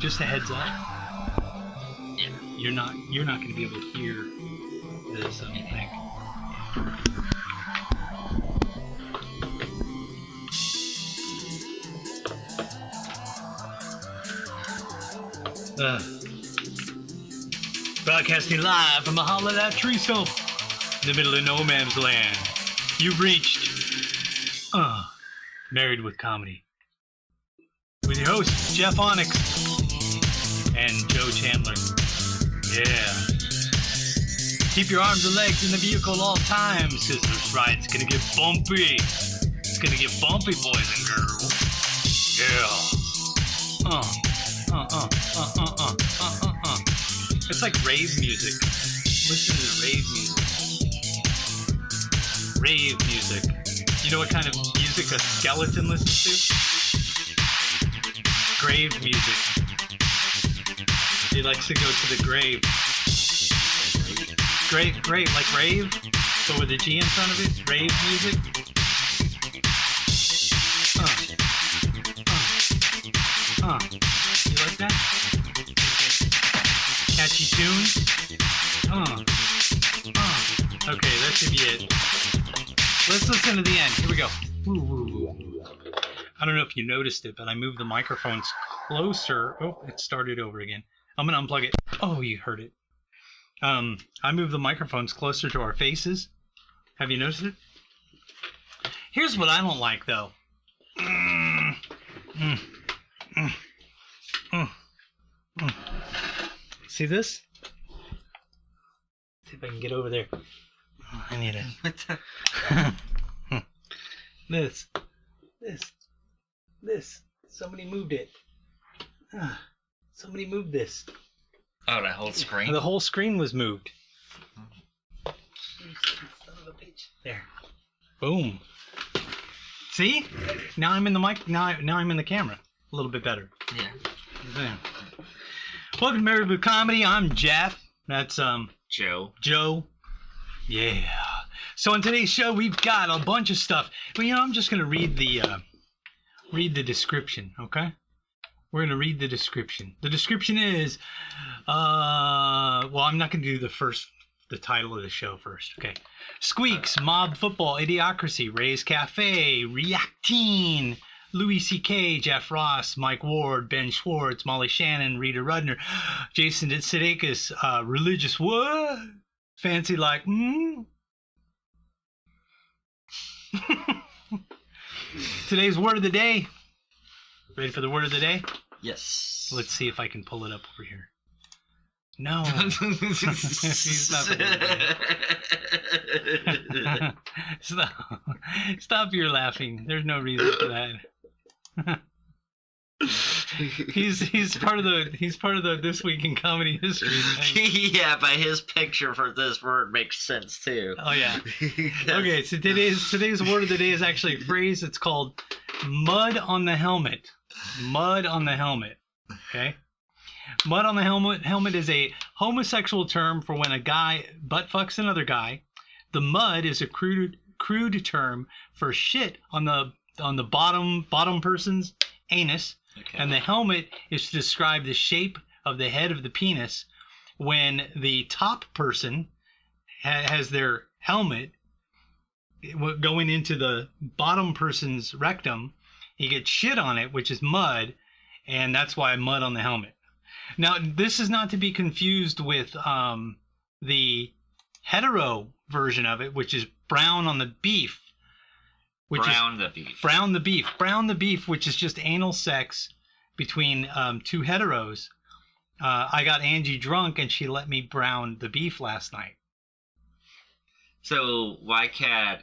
Just a heads up. Yeah. You're not going to be able to hear this, I don't think. Broadcasting live from the hollow of that tree stump in the middle of no man's land. You've reached Married with Comedy with your hosts Jeff Onyx and Joe Chandler. Yeah. Keep your arms and legs in the vehicle all times, cause this ride's gonna get bumpy. It's gonna get bumpy, boys and girls. Yeah. It's like rave music. Listen to the rave music. Rave music. You know what kind of music a skeleton listens to? Grave music. He likes to go to the grave. Grave, like rave, but with a G in front of it. Rave music. You like that? Catchy tunes? Okay, that should be it. Let's listen to the end. Here we go. I don't know if you noticed it, but I moved the microphones closer. Oh, it started over again. I'm going to unplug it. Oh, you heard it. I moved the microphones closer to our faces. Have you noticed it? Here's what I don't like, though. See this? See if I can get over there. Oh, I need it. This. Somebody moved it. Somebody moved this. Oh, that whole screen? The whole screen was moved. Son of a bitch. There. Boom. See? Now I'm in the mic. Now I'm in the camera. A little bit better. Yeah. There. Welcome to Married with Comedy. I'm Jeff. That's Joe. Yeah. So on today's show we've got a bunch of stuff. Well, I'm just gonna read the description, okay? We're gonna read the description. The description is well, I'm not gonna do the title of the show first, okay? Squeaks, Mob Football, Idiocracy, Ray's Cafe, Reacting, Louis C.K., Jeff Ross, Mike Ward, Ben Swartz, Molly Shannon, Rita Rudner, Jason Sadakis, Religious what? Fancy like, Today's word of the day. Ready for the word of the day? Yes. Let's see if I can pull it up over here. No. He's not the word. Stop your laughing. There's no reason for that. he's part of the This Week in Comedy History thing. Yeah, but his picture for this word makes sense too. Oh yeah. Okay, so today's word of the day is actually a phrase. It's called mud on the helmet. Mud on the helmet. Okay? Mud on the helmet is a homosexual term for when a guy butt fucks another guy. The mud is a crude term for shit on the bottom person's anus. Okay. And the helmet is to describe the shape of the head of the penis when the top person has their helmet going into the bottom person's rectum. He gets shit on it, which is mud, and that's why mud on the helmet. Now, this is not to be confused with the hetero version of it, which is brown on the beef. Brown the beef, which is just anal sex between two heteros. I got Angie drunk, and she let me brown the beef last night. So why can't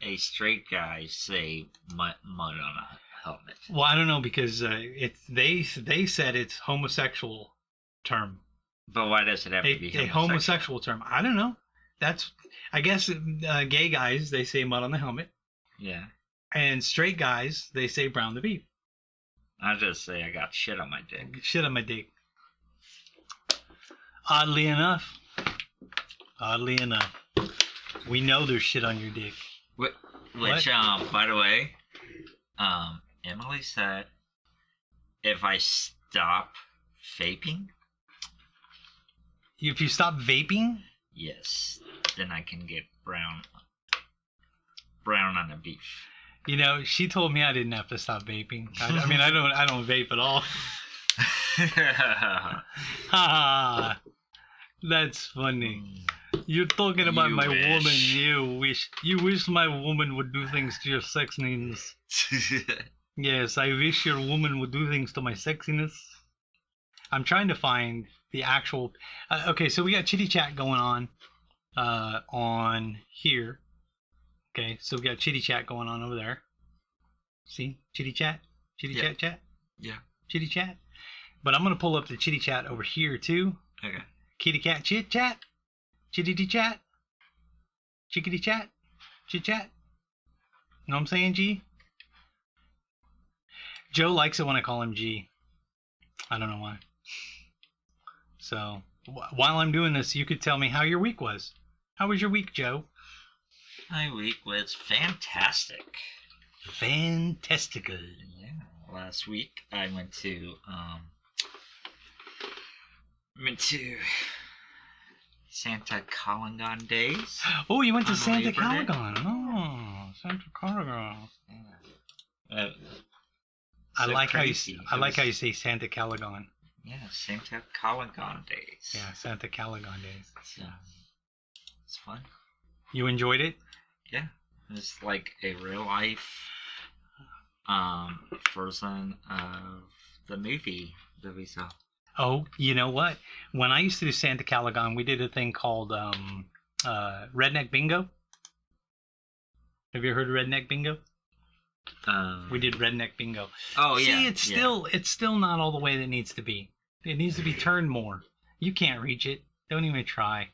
a straight guy say mud on a helmet? Well, I don't know, because they said it's homosexual term. But why does it have to be homosexual? A homosexual term? I don't know. I guess gay guys, they say mud on the helmet. Yeah. And straight guys, they say brown the beef. I just say I got shit on my dick. Shit on my dick. Oddly enough, we know there's shit on your dick. Which, by the way, Emily said if I stop Vaping? If you stop vaping? Yes. Then I can get brown on the beef. You know, she told me I didn't have to stop vaping. I mean, I don't vape at all. Ha! That's funny. You're talking about You my wish. woman. You wish my woman would do things to your sexiness. Yes, I wish your woman would do things to my sexiness. I'm trying to find the actual. Okay, so we got chitty chat going on here. Okay, so we got chitty chat going on over there. See, chitty chat, chat. Yeah. Chitty chat. But I'm gonna pull up the chitty chat over here too. Okay. Kitty cat chit chat, chittity chat, chickity chat, chit chat. You know what I'm saying, G? Joe likes it when I call him G. I don't know why. So while I'm doing this, you could tell me how your week was. How was your week, Joe? My week was fantastic. Fantastical. Yeah. Last week I went to Santa Calangon Days. Oh, you went to On Santa Labor Day? Calangon. Oh, Santa Calangon. Yeah. I So like crazy. how you say Santa Calangon. Yeah, Santa Calangon Days. Yeah, Santa Calangon days. So, it's fun. You enjoyed it? Yeah. It's like a real life version of the movie that we saw. Oh, you know what? When I used to do Santa Calangon, we did a thing called Redneck Bingo. Have you heard of Redneck Bingo? We did Redneck Bingo. Oh yeah. See, it's still not all the way that it needs to be. It needs to be turned more. You can't reach it. Don't even try.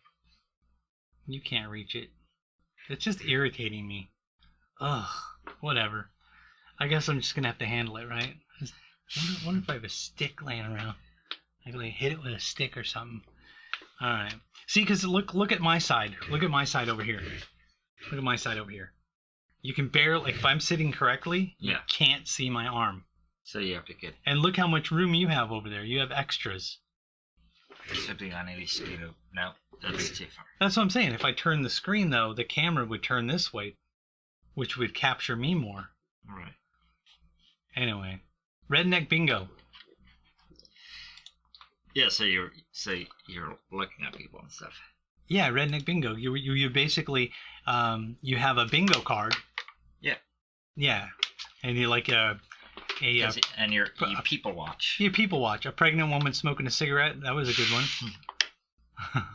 You can't reach it. It's just irritating me. Ugh. Whatever. I guess I'm just gonna have to handle it, right? I wonder if I have a stick laying around. I can like hit it with a stick or something. All right. See, because look at my side. Look at my side over here. Look at my side over here. You can barely, if I'm sitting correctly, you Yeah. can't see my arm. So you have to get And look how much room you have over there. You have extras. something on any scoot. No, that's too far. That's what I'm saying. If I turn the screen, though, the camera would turn this way, which would capture me more. Right. Anyway, Redneck Bingo. Yeah, so you're looking at people and stuff. Yeah, Redneck Bingo. You basically you have a bingo card. Yeah. Yeah, and you like And you people watch. you people watch a pregnant woman smoking a cigarette. That was a good one.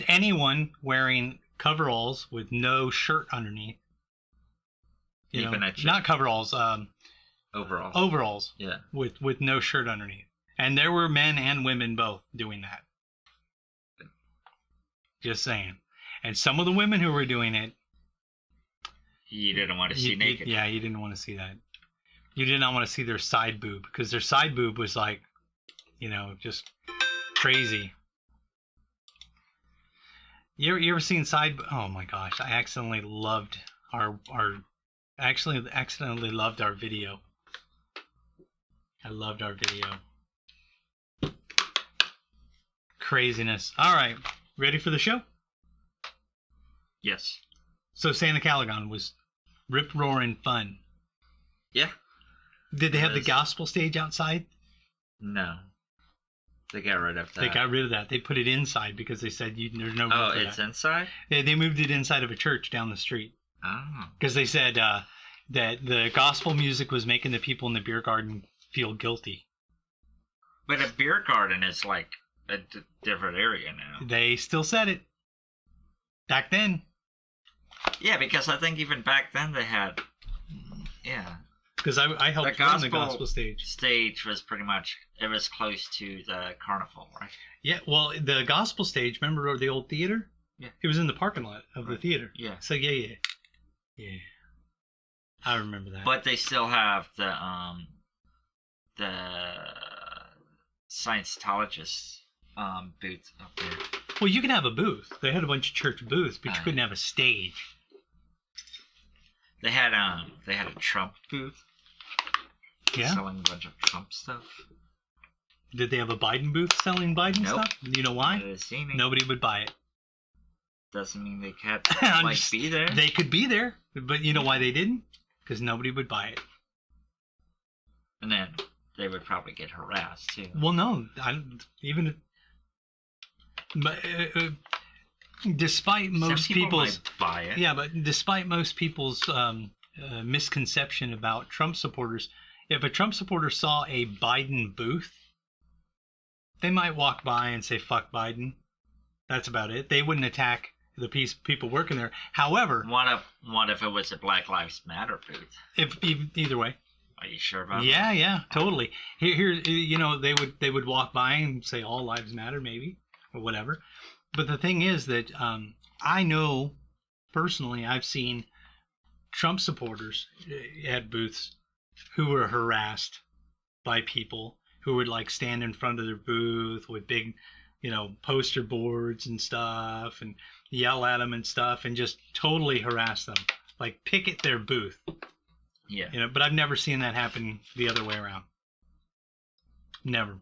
Anyone wearing coveralls with no shirt underneath. You Even know, a not coveralls. Overall. Overalls. Yeah. With no shirt underneath. And there were men and women both doing that. Just saying. And some of the women who were doing it, You didn't want to see naked. yeah, you didn't want to see that. You did not want to see their side boob, because their side boob was like, you know, just crazy. You ever seen side? Oh my gosh! I accidentally loved accidentally loved our video. I loved our video. Craziness. All right, ready for the show? Yes. So Santa Calangon was rip roaring fun. Yeah. Did they have the Yes. gospel stage outside? No. They got rid of that. They got rid of that. They put it inside because they said there's no room Oh, for it's that. inside? They moved it inside of a church down the street Oh. because they said that the gospel music was making the people in the beer garden feel guilty. But a beer garden is like a different area now. They still said it back then. Yeah, because I think even back then they had... Yeah. Because I helped run the gospel stage. Stage was pretty much... It was close to the carnival, right? Yeah, well, the gospel stage, remember the old theater? Yeah. It was in the parking lot of the Right. theater. Yeah. So yeah. I remember that. But they still have the Scientologist booth up there. Well, you can have a booth. They had a bunch of church booths, but you couldn't have a stage. They had a Trump booth. Yeah. Selling a bunch of Trump stuff. Did they have a Biden booth selling Biden Nope. stuff? You know why? Nobody would buy it. Doesn't mean they can't be there. They could be there, but you know why they didn't? Because nobody would buy it. And then they would probably get harassed too. Well, no, despite most people's buy it. Yeah, but despite most people's misconception about Trump supporters, if a Trump supporter saw a Biden booth, they might walk by and say "fuck Biden." That's about it. They wouldn't attack the people working there. However, what if it was a Black Lives Matter booth? Either way. Are you sure about that? Yeah, totally. Here, they would walk by and say all lives matter, maybe, or whatever. But the thing is that I know personally, I've seen Trump supporters at booths who were harassed by people who would like stand in front of their booth with big, poster boards and stuff and yell at them and stuff and just totally harass them, like picket their booth. Yeah. But I've never seen that happen the other way around. Never.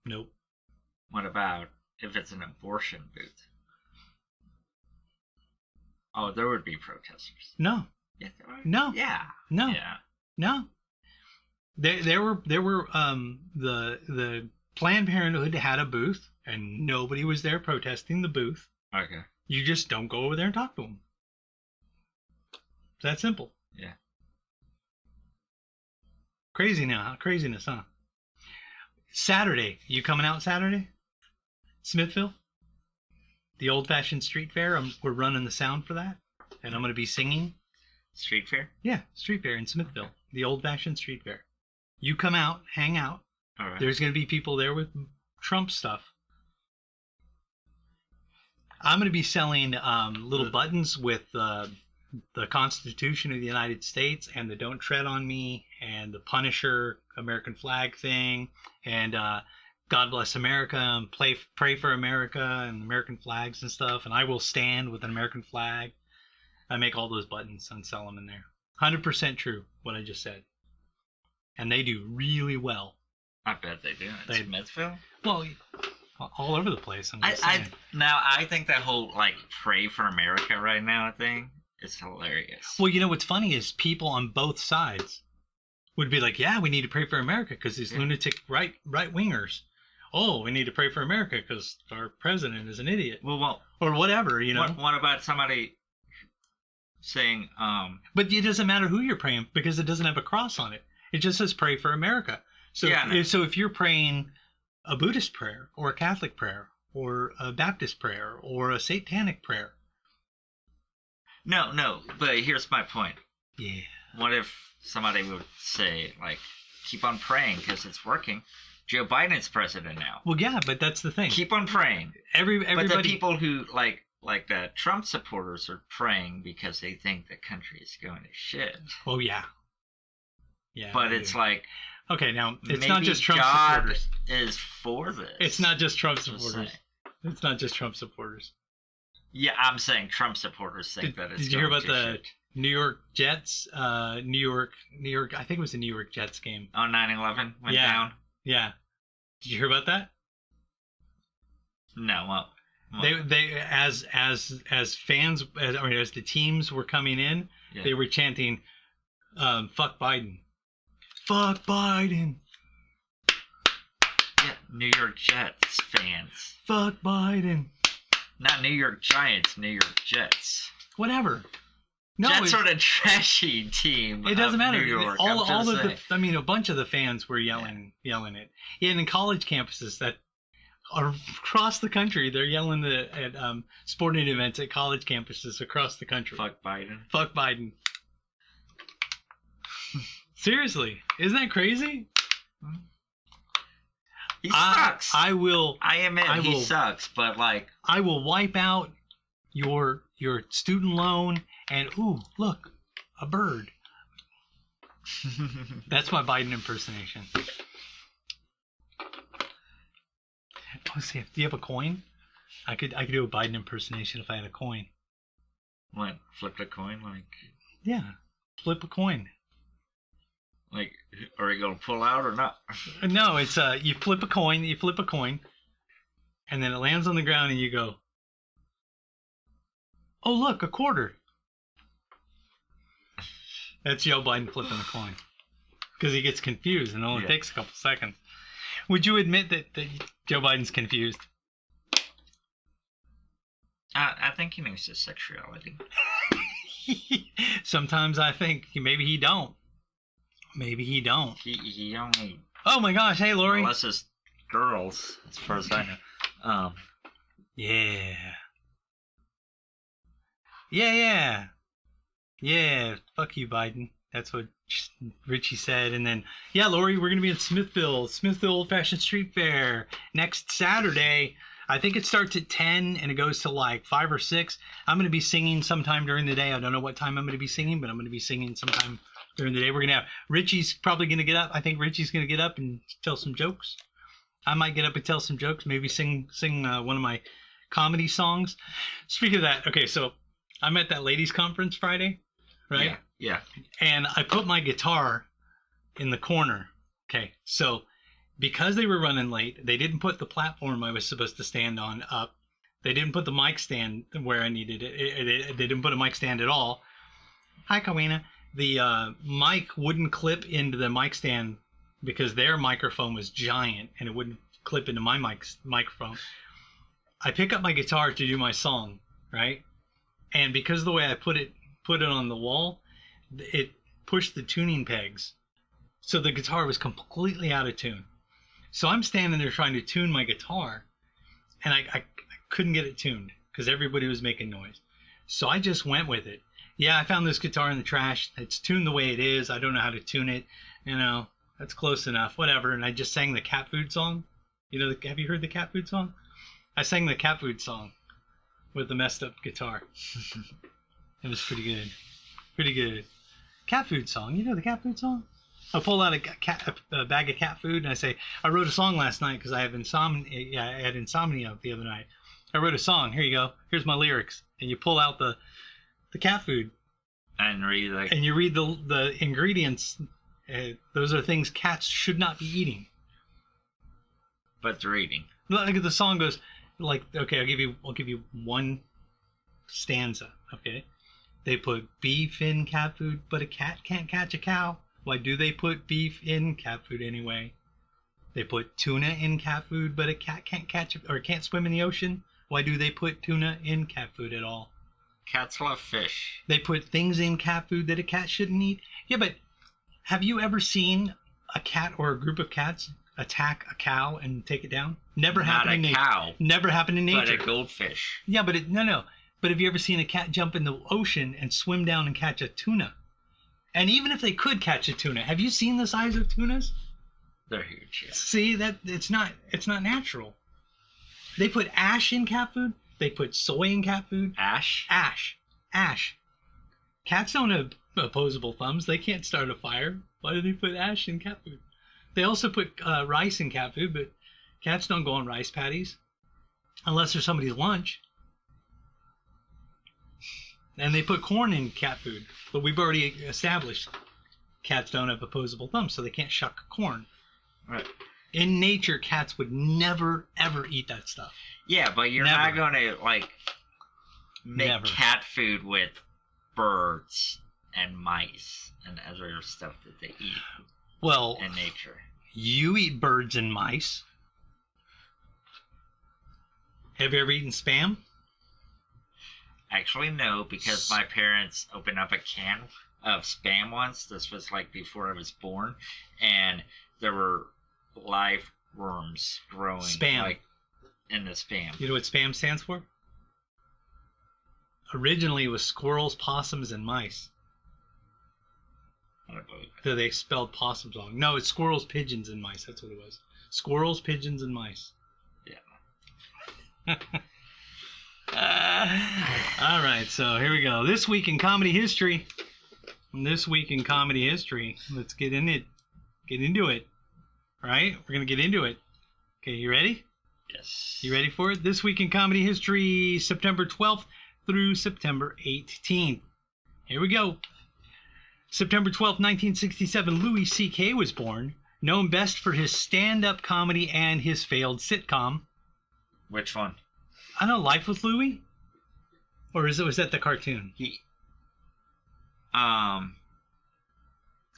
Nope. What about if it's an abortion booth? Oh, there would be protesters. No. Yeah, there are. No. Yeah. No. Yeah. No. There were the Planned Parenthood had a booth and nobody was there protesting the booth. Okay. You just don't go over there and talk to them. It's that simple. Yeah. Craziness, huh? Saturday, you coming out Saturday? Smithville? The old-fashioned street fair. We're running the sound for that, and I'm going to be singing. Street fair? Yeah, street fair in Smithville. The old-fashioned street fair. You come out, hang out. All right. There's going to be people there with Trump stuff. I'm going to be selling little buttons with the Constitution of the United States and the Don't Tread on Me and the Punisher American flag thing and God Bless America and pray for America and American flags and stuff. And I will stand with an American flag. I make all those buttons and sell them in there. 100% true what I just said. And they do really well. I bet they do. In Smithville? Well, all over the place. I think that whole pray for America right now thing is hilarious. Well, what's funny is people on both sides would be like, yeah, we need to pray for America because these lunatic right wingers. Oh, we need to pray for America because our president is an idiot. Well, or whatever, What about somebody saying? But it doesn't matter who you're praying because it doesn't have a cross on it. It just says pray for America. So, so if you're praying a Buddhist prayer or a Catholic prayer or a Baptist prayer or a satanic prayer. No, but here's my point. Yeah. What if somebody would say, keep on praying because it's working? Joe Biden's president now. Well, yeah, but that's the thing. Keep on praying. Everybody... But the people who, like the Trump supporters are praying because they think the country is going to shit. Oh, yeah. Yeah. But it's okay, now, it's not just Trump God supporters. Is for this. It's not just Trump supporters. It's not just Trump supporters. Yeah, I'm saying Trump supporters think that it's Did you hear about the New York Jets? New York, I think it was the New York Jets game. Oh, 9/11 went down? Yeah. Did you hear about that? No. Well, they as fans, as the teams were coming in, they were chanting, "Fuck Biden, fuck Biden." Yeah, New York Jets fans. Fuck Biden. Not New York Giants, New York Jets. Whatever. No, Jets sort of trashy team. It doesn't matter. New York. All of a bunch of the fans were yelling it. And in college campuses that are across the country, they're yelling at sporting events at college campuses across the country. Fuck Biden. Fuck Biden. Seriously, isn't that crazy? He sucks. I admit he sucks, but I will wipe out your student loan and ooh, look, a bird. That's my Biden impersonation. Oh, see, do you have a coin? I could do a Biden impersonation if I had a coin. What? Flip a coin, Yeah, flip a coin. Like, are you gonna pull out or not? No, it's you flip a coin, and then it lands on the ground, and you go, "Oh, look, a quarter." That's Joe Biden flipping a coin because he gets confused, and it only takes a couple seconds. Would you admit that Joe Biden's confused? I think he knows his sexuality. Sometimes I think maybe he don't. Maybe he don't. He only. Oh my gosh! Hey, Lori. Unless it's girls, as far as I know. Yeah. Yeah. Fuck you, Biden. That's what Richie said. And then, yeah, Lori, we're gonna be in Smithville Old Fashioned Street Fair next Saturday. I think it starts at 10 and it goes to like 5 or 6. I'm gonna be singing sometime during the day. I don't know what time I'm gonna be singing, but I'm gonna be singing sometime during the day. We're gonna have Richie's probably gonna get up. I think Richie's gonna get up and tell some jokes. I might get up and tell some jokes. Maybe sing one of my comedy songs. Speaking of that, okay, so I'm at that ladies' conference Friday, right? Yeah. And I put my guitar in the corner. Okay, so because they were running late, they didn't put the platform I was supposed to stand on up. They didn't put the mic stand where I needed it. They didn't put a mic stand at all. Hi, Kawina. The mic wouldn't clip into the mic stand because their microphone was giant and it wouldn't clip into my microphone. I pick up my guitar to do my song, right? And because of the way I put it on the wall, it pushed the tuning pegs. So the guitar was completely out of tune. So I'm standing there trying to tune my guitar, and I couldn't get it tuned because everybody was making noise. So I just went with it. Yeah, I found this guitar in the trash. It's tuned the way it is. I don't know how to tune it. You know, that's close enough. Whatever. And I just sang the cat food song. You know, have you heard the cat food song? I sang the cat food song with the messed up guitar. It was pretty good. Pretty good. Cat food song. You know the cat food song? I pull out a bag of cat food and I say, I wrote a song last night because I have insomnia. I had insomnia the other night. I wrote a song. Here you go. Here's my lyrics. And you pull out the cat food. And you read the ingredients. Those are things cats should not be eating. But they're eating. Like the song goes, like, okay, I'll give you one stanza. Okay, they put beef in cat food, but a cat can't catch a cow. Why do they put beef in cat food anyway? They put tuna in cat food, but a cat can't swim in the ocean. Why do they put tuna in cat food at all? Cats love fish. They put things in cat food that a cat shouldn't eat. Yeah, but have you ever seen a cat or a group of cats attack a cow and take it down? Never happened in nature. Not a cow. Never happened in nature. But a goldfish. Yeah, but no. But have you ever seen a cat jump in the ocean and swim down and catch a tuna? And even if they could catch a tuna, have you seen the size of tunas? They're huge. Yeah. See, that it's not natural. They put ash in cat food. They put soy in cat food. Ash. Cats don't have opposable thumbs. They can't start a fire. Why do they put ash in cat food? They also put rice in cat food, but cats don't go on rice patties unless they're somebody's lunch. And they put corn in cat food, but we've already established cats don't have opposable thumbs, so they can't shuck corn. Right. In nature, cats would never, ever eat that stuff. Yeah, but you're not going to, like, make cat food with birds and mice and other stuff that they eat in nature. You eat birds and mice. Have you ever eaten Spam? Actually, no, because my parents opened up a can of Spam once. This was like before I was born, and there were live worms growing like in the Spam. You know what Spam stands for? Originally, it was squirrels, possums, and mice. I don't believe it. So they spelled possums wrong. No, it's squirrels, pigeons, and mice. That's what it was. Squirrels, pigeons, and mice. Yeah. All right, so here we go. This week in comedy history. Let's get in it. Get into it. All right, we're gonna get into it. Okay, you ready? Yes. You ready for it? This week in comedy history, September 12th through September 18th. Here we go. September 12th, 1967, Louis C.K. was born, known best for his stand-up comedy and his failed sitcom. Which one? I don't know, Life with Louis? Or was that the cartoon?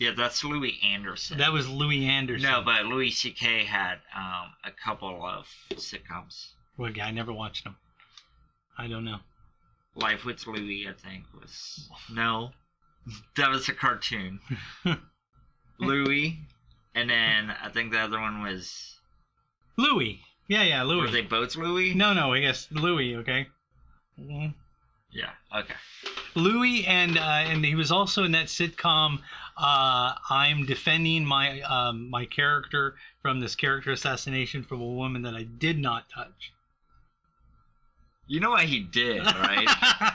Yeah, that's Louis Anderson. That was Louis Anderson. No, but Louis C.K. had a couple of sitcoms. Well, yeah, I never watched them. I don't know. Life with Louis, I think, was... No, that was a cartoon. Louis, and then I think the other one was... Louis. Yeah, Louis. Were they both Louis? No, I guess Louis, okay. Mm-hmm. Yeah, okay. Louis, and he was also in that sitcom, I'm defending my my character from this character assassination from a woman that I did not touch. You know what he did, right? I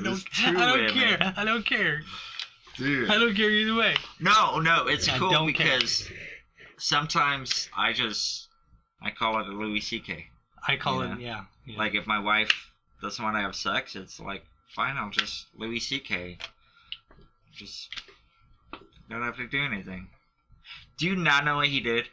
don't care. I don't care. Dude. I don't care either way. No, it's cool because sometimes I call it a Louis C.K. I call it, yeah. Like if my wife doesn't want to have sex, it's like, fine, I'll just Louis C.K. Just don't have to do anything. Do you not know what he did?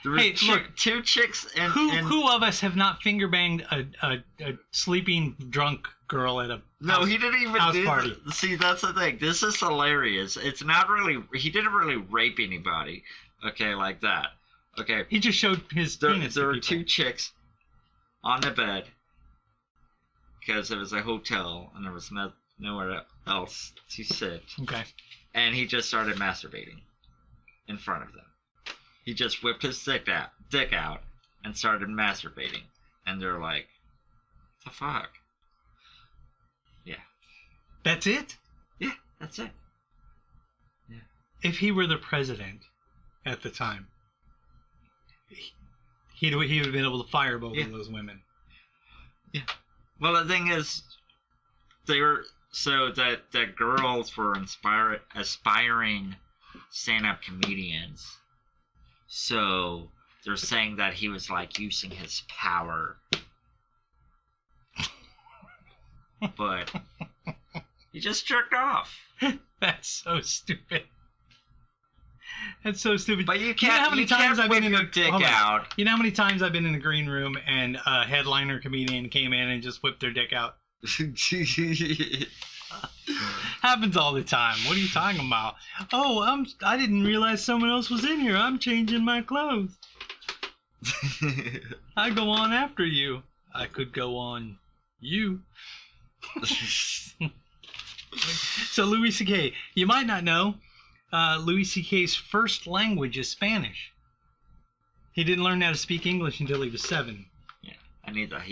There was two chicks and who of us have not finger banged a sleeping drunk girl at a he didn't even house party? See, that's the thing. This is hilarious. It's not really. He didn't really rape anybody. Okay, like that. Okay. He just showed his penis. There were two chicks on the bed because it was a hotel and there was nowhere else to sit. Okay. And he just started masturbating in front of them. He just whipped his dick out and started masturbating. And they're like, what the fuck? Yeah. That's it? Yeah, that's it. Yeah. If he were the president at the time, he would have been able to fire both of those women. Yeah. Well, the thing is, they were... So that girls were aspiring stand-up comedians. So they're saying that he was like using his power. But he just jerked off. That's so stupid. That's so stupid. But you know how many times I've been in a dick out. You know how many times I've been in the green room and a headliner comedian came in and just whipped their dick out? Happens all the time. What are you talking about? Oh, I didn't realize someone else was in here. I'm changing my clothes. I go on after you. I could go on you. So Louis C.K. You might not know, Louis C.K.'s first language is Spanish. He didn't learn how to speak English until he was 7. Yeah, I need that.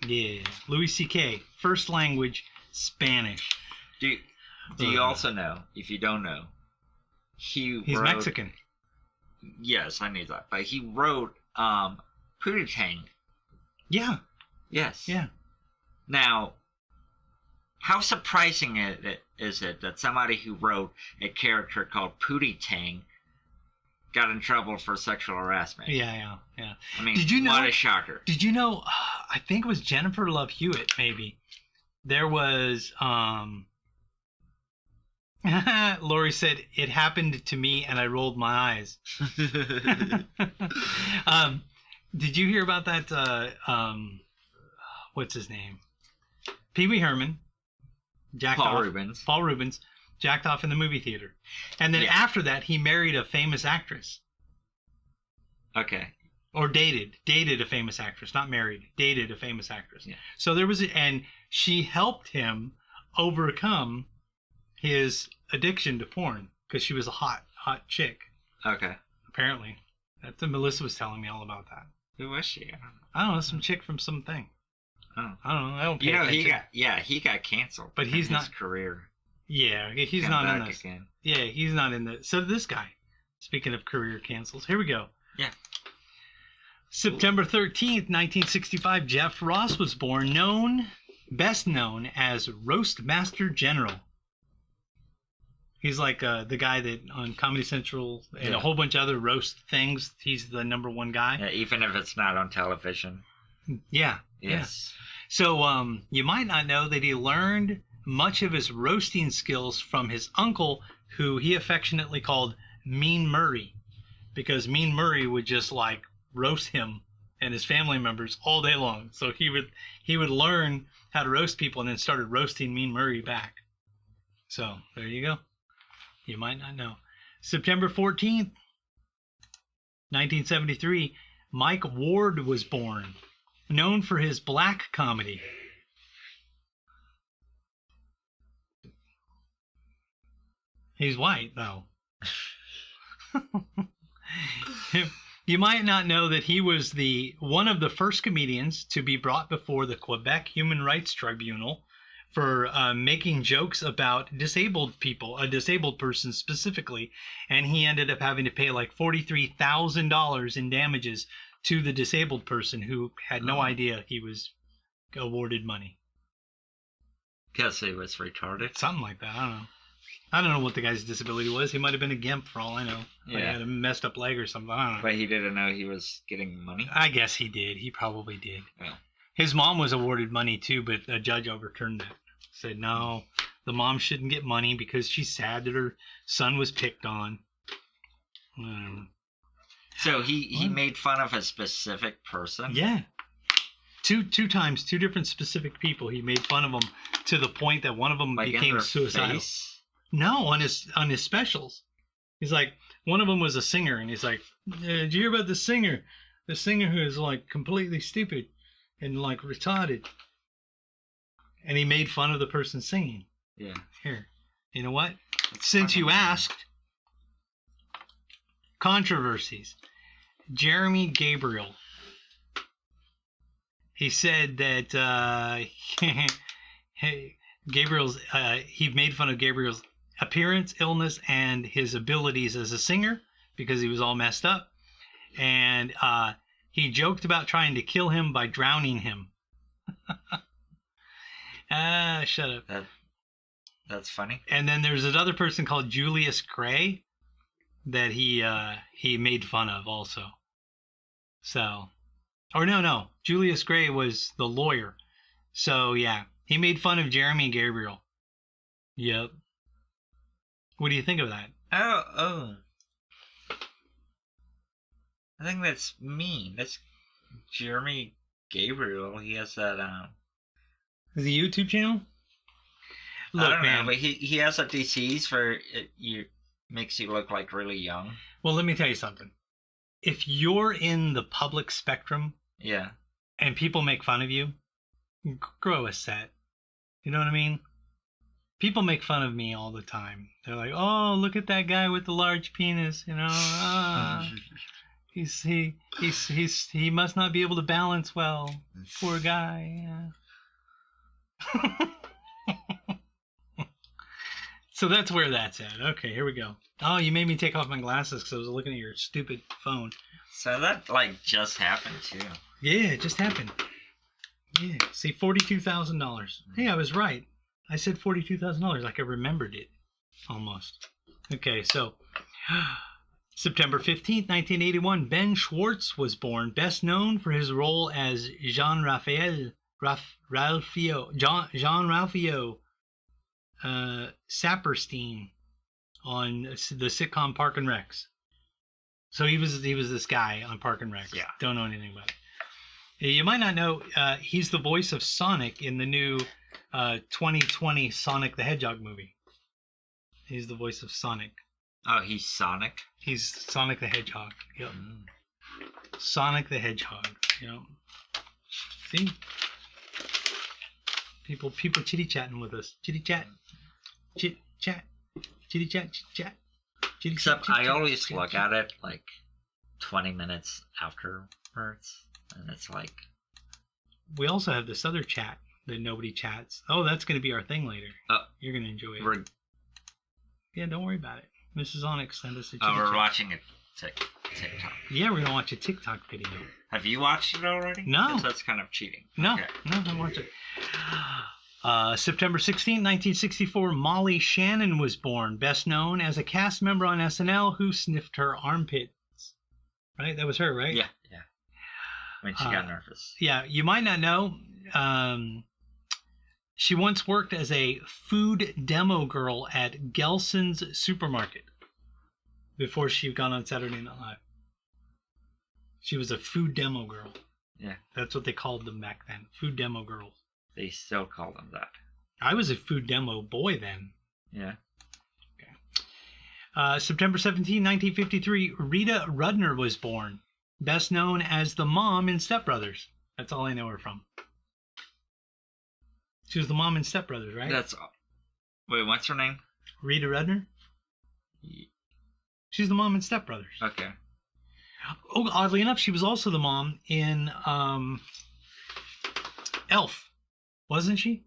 Yeah, Louis C.K. first language Spanish. Do you also know? If you don't know, he's Mexican. Yes, I knew that. But he wrote Pootie Tang. Yeah. Yes. Yeah. Now, how surprising is it that somebody who wrote a character called Pootie Tang got in trouble for sexual harassment? Yeah. I mean, what a shocker. Did you know, I think it was Jennifer Love Hewitt, maybe. There was, Lori said, it happened to me and I rolled my eyes. Did you hear about that, what's his name? Pee Wee Herman. Paul Rubens jacked off in the movie theater. And then after that, he married a famous actress. Okay. Or dated a famous actress, not married, dated a famous actress. Yeah. So there was, and she helped him overcome his addiction to porn because she was a hot chick. Okay. Apparently, Melissa was telling me all about that. Who was she? I don't know, some chick from something. Oh. I don't know. I don't pay attention. he got canceled. But he's not. His career. Yeah, he's not in this. Again. Yeah, he's not in the. So this guy. Speaking of career cancels, here we go. Yeah. September 13th, 1965, Jeff Ross was born, best known as Roast Master General. He's like the guy that on Comedy Central and a whole bunch of other roast things, he's the #1 guy. Yeah, even if it's not on television. Yeah. Yes. Yeah. So you might not know that he learned much of his roasting skills from his uncle, who he affectionately called Mean Murray, because Mean Murray would just like roast him and his family members all day long. So he would learn how to roast people and then started roasting Mean Murray back. So there you go. You might not know. September 14th, 1973, Mike Ward was born, known for his black comedy. He's white, though. You might not know that he was one of the first comedians to be brought before the Quebec Human Rights Tribunal for making jokes about disabled people, a disabled person specifically, and he ended up having to pay like $43,000 in damages to the disabled person who had no idea he was awarded money. Guess he was retarded. Something like that. I don't know what the guy's disability was. He might have been a gimp for all I know. Yeah. He had a messed up leg or something. I don't know. But he didn't know he was getting money? I guess he did. He probably did. Yeah. His mom was awarded money too, but a judge overturned that. Said no, the mom shouldn't get money because she's sad that her son was picked on. So he made fun of a specific person? Yeah. Two times, two different specific people. He made fun of them to the point that one of them became suicidal. Face? No, on his specials. He's like, one of them was a singer, and he's like, did you hear about the singer? The singer who is like completely stupid and like retarded. And he made fun of the person singing. Yeah. Here. You know what? Since you asked, controversies. Jeremy Gabriel. He said that he made fun of Gabriel's appearance, illness, and his abilities as a singer because he was all messed up. And he joked about trying to kill him by drowning him. Shut up. That's funny. And then there's another person called Julius Gray that he made fun of also. So, or no, Julius Gray was the lawyer. So yeah, he made fun of Jeremy Gabriel. Yep. What do you think of that? Oh. I think that's mean. That's Jeremy Gabriel. He has that the YouTube channel? Look, I don't know, but he has a disease where it makes you look like really young. Well, let me tell you something. If you're in the public spectrum, yeah, and people make fun of you, grow a set. You know what I mean? People make fun of me all the time. They're like, "Oh, look at that guy with the large penis," you know. He must not be able to balance well. Poor guy. Yeah. So that's where that's at. Okay, here we go. Oh, you made me take off my glasses because I was looking at your stupid phone. So that just happened too. Yeah, it just happened. Yeah, see, $42,000. Hey, I was right. I said $42,000 like I remembered it almost. Okay, so September 15th, 1981, Ben Swartz was born, best known for his role as Jean Ralphio Saperstein on the sitcom Park and Recs. So he was this guy on Park and Recs. Yeah. Don't know anything about it. You might not know he's the voice of Sonic in the new 2020 Sonic the Hedgehog movie. He's the voice of Sonic. Oh, he's Sonic? He's Sonic the Hedgehog. Yep. Sonic the Hedgehog. Yep. See? People chitty chatting with us. Chitty chat. Chit chat. Chitty chat. Chit chat. Except I always look at it like 20 minutes afterwards, and it's like. We also have this other chat that nobody chats. Oh, that's going to be our thing later. Oh, you're going to enjoy it. Yeah, don't worry about it. Mrs. Onyx sent us a TikTok. Oh, we're watching a TikTok. Yeah, we're going to watch a TikTok video. Have you watched it already? No. Because that's kind of cheating. No, okay. No, don't watch it. September 16, 1964, Molly Shannon was born, best known as a cast member on SNL who sniffed her armpits. Right? That was her, right? Yeah. When she got nervous. Yeah, you might not know. She once worked as a food demo girl at Gelson's Supermarket before she got on Saturday Night Live. She was a food demo girl. Yeah. That's what they called them back then. Food demo girls. They still call them that. I was a food demo boy then. Yeah. Okay. September 17, 1953, Rita Rudner was born. Best known as the mom in Step Brothers. That's all I know her from. She was the mom in Step Brothers, right? Wait, what's her name? Rita Rudner? She's the mom in Step Brothers. Okay. Oh, oddly enough, she was also the mom in Elf. Wasn't she?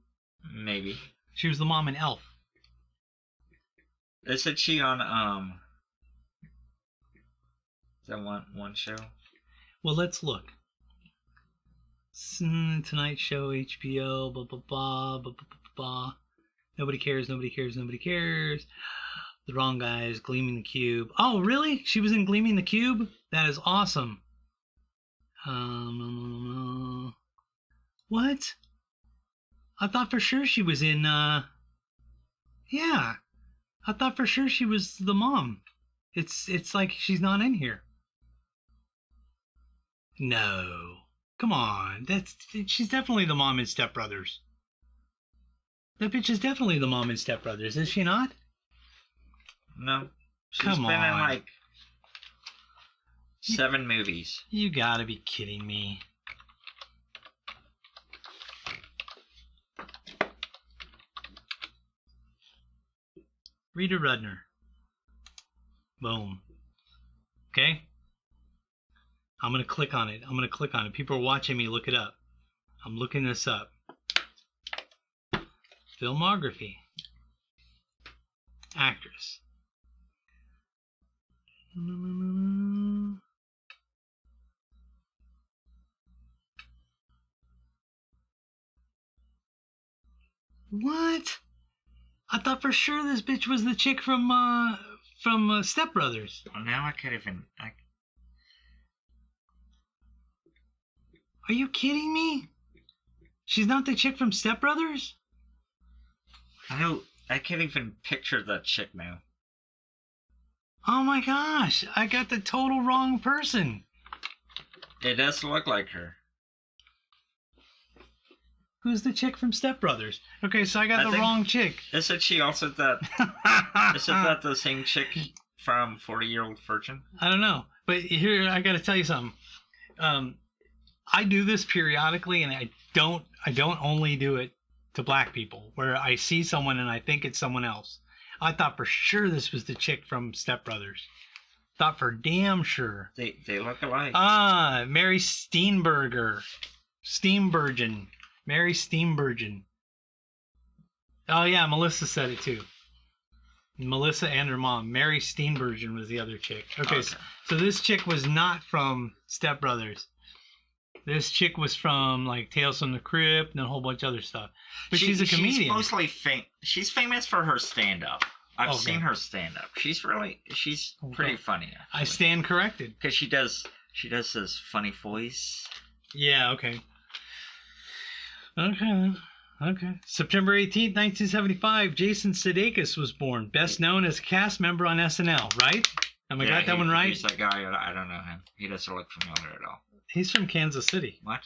Maybe. She was the mom in Elf. Isn't she on is that one show? Well, let's look. Tonight Show, HBO, blah blah blah blah blah blah. Nobody cares. Nobody cares. Nobody cares. The Wrong Guys, Gleaming the Cube. Oh, really? She was in Gleaming the Cube? That is awesome. What? I thought for sure she was in. Yeah. I thought for sure she was the mom. It's like she's not in here. No. Come on. She's definitely the mom in Step Brothers. That bitch is definitely the mom in Step Brothers, is she not? No. She's been in like 7 movies. You gotta be kidding me. Rita Rudner. Boom. Okay? I'm going to click on it. People are watching me look it up. I'm looking this up. Filmography. Actress. What? I thought for sure this bitch was the chick from Step Brothers. Well, now I can't even. Are you kidding me? She's not the chick from Step Brothers? I can't even picture that chick now. Oh my gosh, I got the total wrong person. It does look like her. Who's the chick from Step Brothers? Okay, so I got the wrong chick. Isn't she also that? Isn't that the same chick from 40-Year-Old Virgin? I don't know, but here I got to tell you something. I do this periodically, and I don't only do it to black people, where I see someone and I think it's someone else. I thought for sure this was the chick from Step Brothers. Thought for damn sure. They look alike. Mary Steenburgen. Mary Steenburgen. Oh yeah, Melissa said it too. Melissa and her mom. Mary Steenburgen was the other chick. Okay. So this chick was not from Step Brothers. This chick was from like Tales from the Crypt and a whole bunch of other stuff. But she's a comedian. She's mostly she's famous for her stand-up. I've seen her stand-up. She's pretty funny. Actually. I stand corrected. Because she does this funny voice. Yeah. Okay. Okay. September 18th, 1975, Jason Sadakis was born, best known as a cast member on SNL, right? Am I got that one right? He's that guy. I don't know him. He doesn't look familiar at all. He's from Kansas City. What?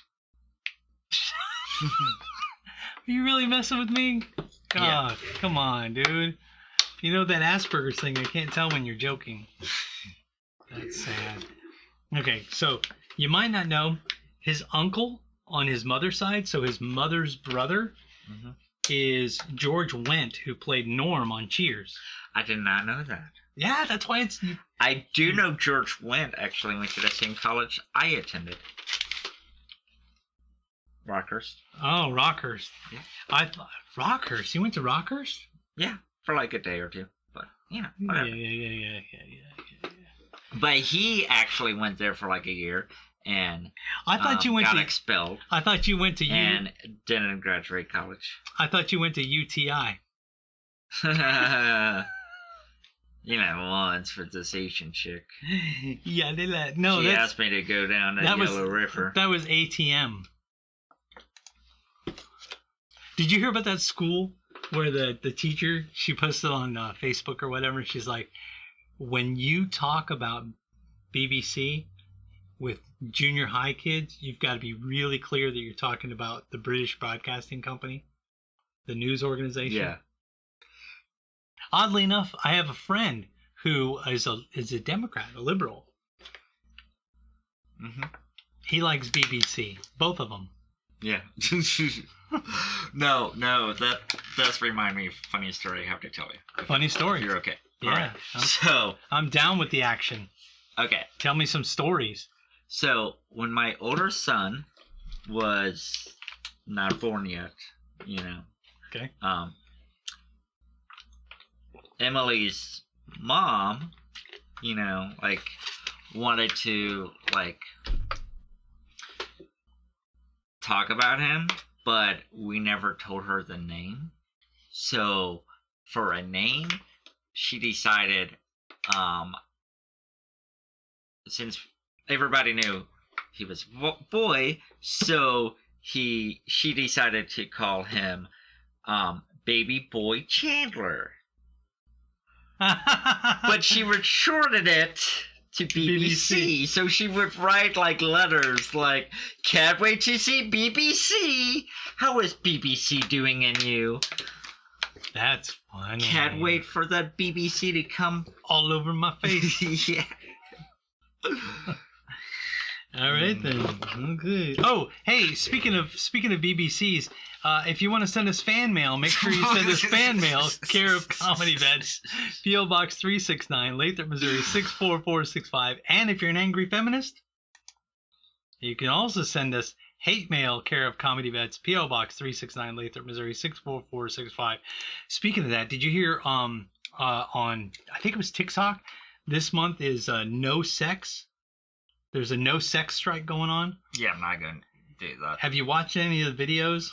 Are you really messing with me? God, come on, dude. You know that Asperger's thing, I can't tell when you're joking. That's sad. Okay, so you might not know his uncle on his mother's side, so his mother's brother is George Wendt, who played Norm on Cheers. I did not know that. Yeah, that's why it's... I do know George Wendt actually went to the same college I attended. Rockhurst. Oh, Rockhurst. Yeah. I thought Rockhurst. You went to Rockhurst? Yeah, for like a day or two. But, you know, whatever. Yeah. But he actually went there for like a year and I thought you went got expelled. I thought you went to and didn't graduate college. I thought you went to UTI. You know, once for this Asian chick. Yeah, they let she asked me to go down to Yellow River. That was ATM. Did you hear about that school where the teacher, she posted on Facebook or whatever, she's like, when you talk about BBC with junior high kids, you've got to be really clear that you're talking about the British Broadcasting Company, the news organization. Yeah. Oddly enough, I have a friend who is a Democrat, a liberal. Mm-hmm. He likes BBC, both of them. Yeah. No, that does remind me of a funny story I have to tell you. Funny story. You're okay. Yeah. Right. I'm down with the action. Okay. Tell me some stories. So when my older son was not born yet, Okay. Emily's mom, wanted to talk about him, but we never told her the name. So for a name, she decided, since everybody knew he was a boy, so she decided to call him Baby Boy Chandler. But she shortened it to BBC. So she would write letters like, can't wait to see BBC. How is BBC doing in you? That's funny. Can't wait for that BBC to come all over my face. Yeah. All right then. Okay. Oh, hey, speaking of BBCs, if you want to send us fan mail, make sure you send us fan mail, care of Comedy Vets, P.O. Box 369, Lathrop, Missouri 64465. And if you're an angry feminist, you can also send us hate mail, care of Comedy Vets, P.O. Box 369, Lathrop, Missouri 64465. Speaking of that, did you hear on I think it was TikTok, this month is no sex? There's a no sex strike going on. Yeah, I'm not going to do that. Have you watched any of the videos?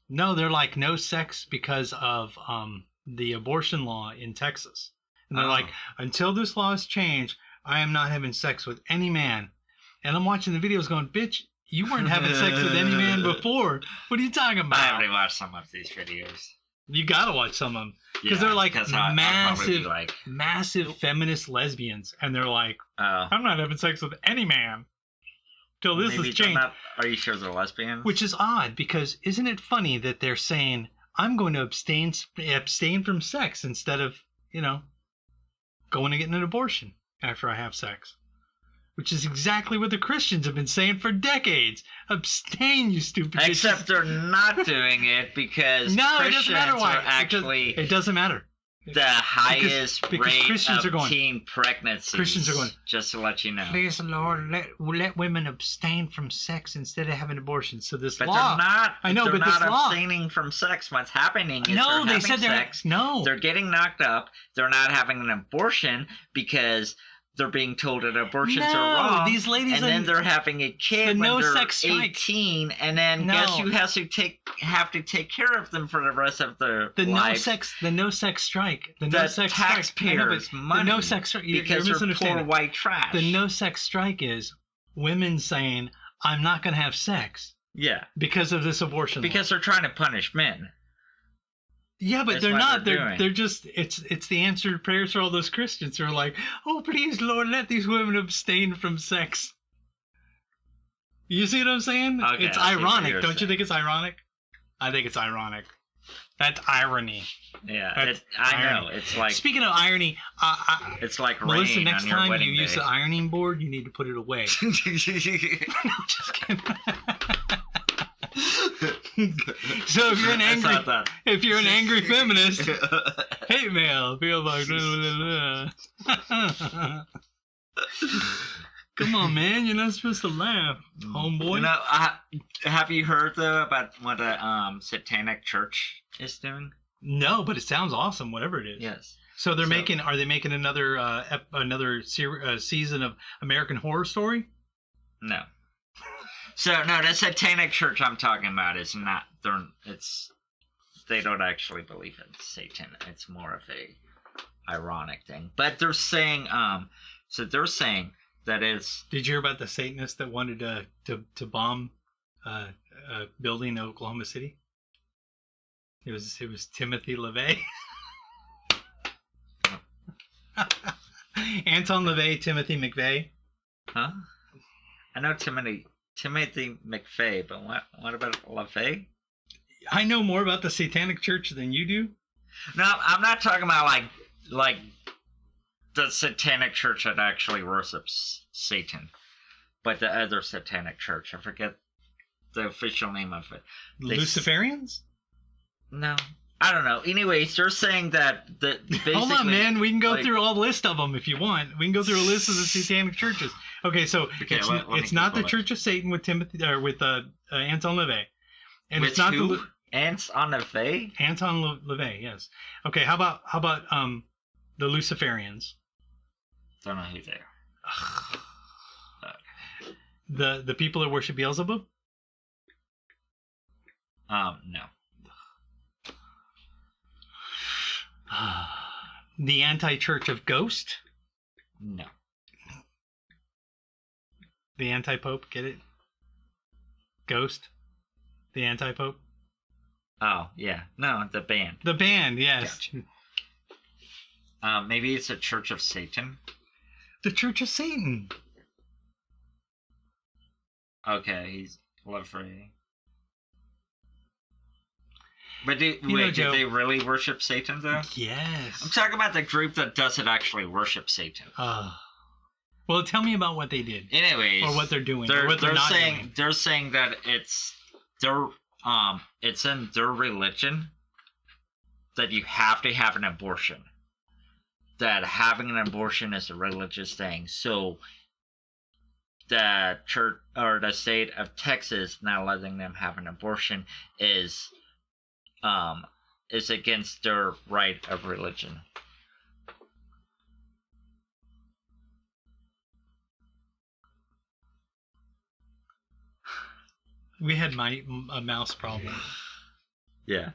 No, they're like no sex because of the abortion law in Texas. And they're like, until this law is changed, I am not having sex with any man. And I'm watching the videos going, bitch, you weren't having sex with any man before. What are you talking about? I already watched some of these videos. You gotta watch some of them. Because they're like massive feminist lesbians. And they're like, I'm not having sex with any man till this is changed. Are you sure they're lesbians? Which is odd, because isn't it funny that they're saying, I'm going to abstain from sex instead of, going and getting an abortion after I have sex. Which is exactly what the Christians have been saying for decades. Abstain, you stupid bitches. Except they're not doing it because Christians are actually... It doesn't matter. The highest rate Christians of teen pregnancies. Christians are going, just to let you know. Please, Lord, let women abstain from sex instead of having abortions. So this law... But they're not. I know, they're but not this law... abstaining from sex. What's happening is they said sex. No. They're getting knocked up. They're not having an abortion because... they're being told that abortions are wrong. These ladies and then they're having a kid when they're 18, and then guess who has to have to take care of them for the rest of their lives? The no sex strike. The taxpayers' money. The no sex strike. Because they're poor white trash. The no sex strike is women saying, I'm not going to have sex. Yeah. Because of this abortion Because they're trying to punish men. Yeah, but they're not. They're just. It's the answered prayers for all those Christians who are like, oh, please, Lord, let these women abstain from sex. You see what I'm saying? Okay, it's ironic. Don't you think it's ironic? I think it's ironic. That's irony. Yeah, I know. It's like... Speaking of irony, it's like Melissa, rain next on your time wedding you use the ironing board, you need to put it away. No, just kidding. So if you're an angry feminist, hate mail, feel like come on, man, you're not supposed to laugh, homeboy. Have you heard though about what a satanic church is doing? No, but it sounds awesome, whatever it is. Yes. So are they making another season of American Horror Story? No. So no, the satanic church I'm talking about is not. They don't actually believe in Satan. It's more of a ironic thing. But they're saying, that is. Did you hear about the Satanist that wanted to bomb a building in Oklahoma City? It was Timothy LaVey. Anton LaVey, Timothy McVeigh. Huh? I know Timothy McVeigh, but what about LaVey? I know more about the Satanic Church than you do. No, I'm not talking about like the Satanic Church that actually worships Satan, but the other Satanic Church. I forget the official name of it. Luciferians? No. I don't know. Anyways, they're saying that basically... Hold on, man. We can go through a list of them if you want. We can go through a list of the Satanic churches. Okay, so it's not the Church of Satan with Timothy or with Anton LaVey, and with it's not who? Anton LaVey. Anton LaVey, yes. Okay, how about the Luciferians? Don't know who they are. The people that worship Beelzebub? No. The Anti-Church of Ghost? No. The Anti-Pope, get it? Ghost? The Anti-Pope? Oh, yeah. No, the band. The band, yes. Gotcha. Maybe it's a Church of Satan? The Church of Satan. Okay, he's LaVey. But do they really worship Satan, though? Yes. I'm talking about the group that doesn't actually worship Satan. Well, tell me about what they did. Anyways, or what they're doing. They're saying doing. They're saying that it's in their religion that you have to have an abortion. That having an abortion is a religious thing. So the church or the state of Texas not letting them have an abortion is against their right of religion. We had a mouse problem. Yeah.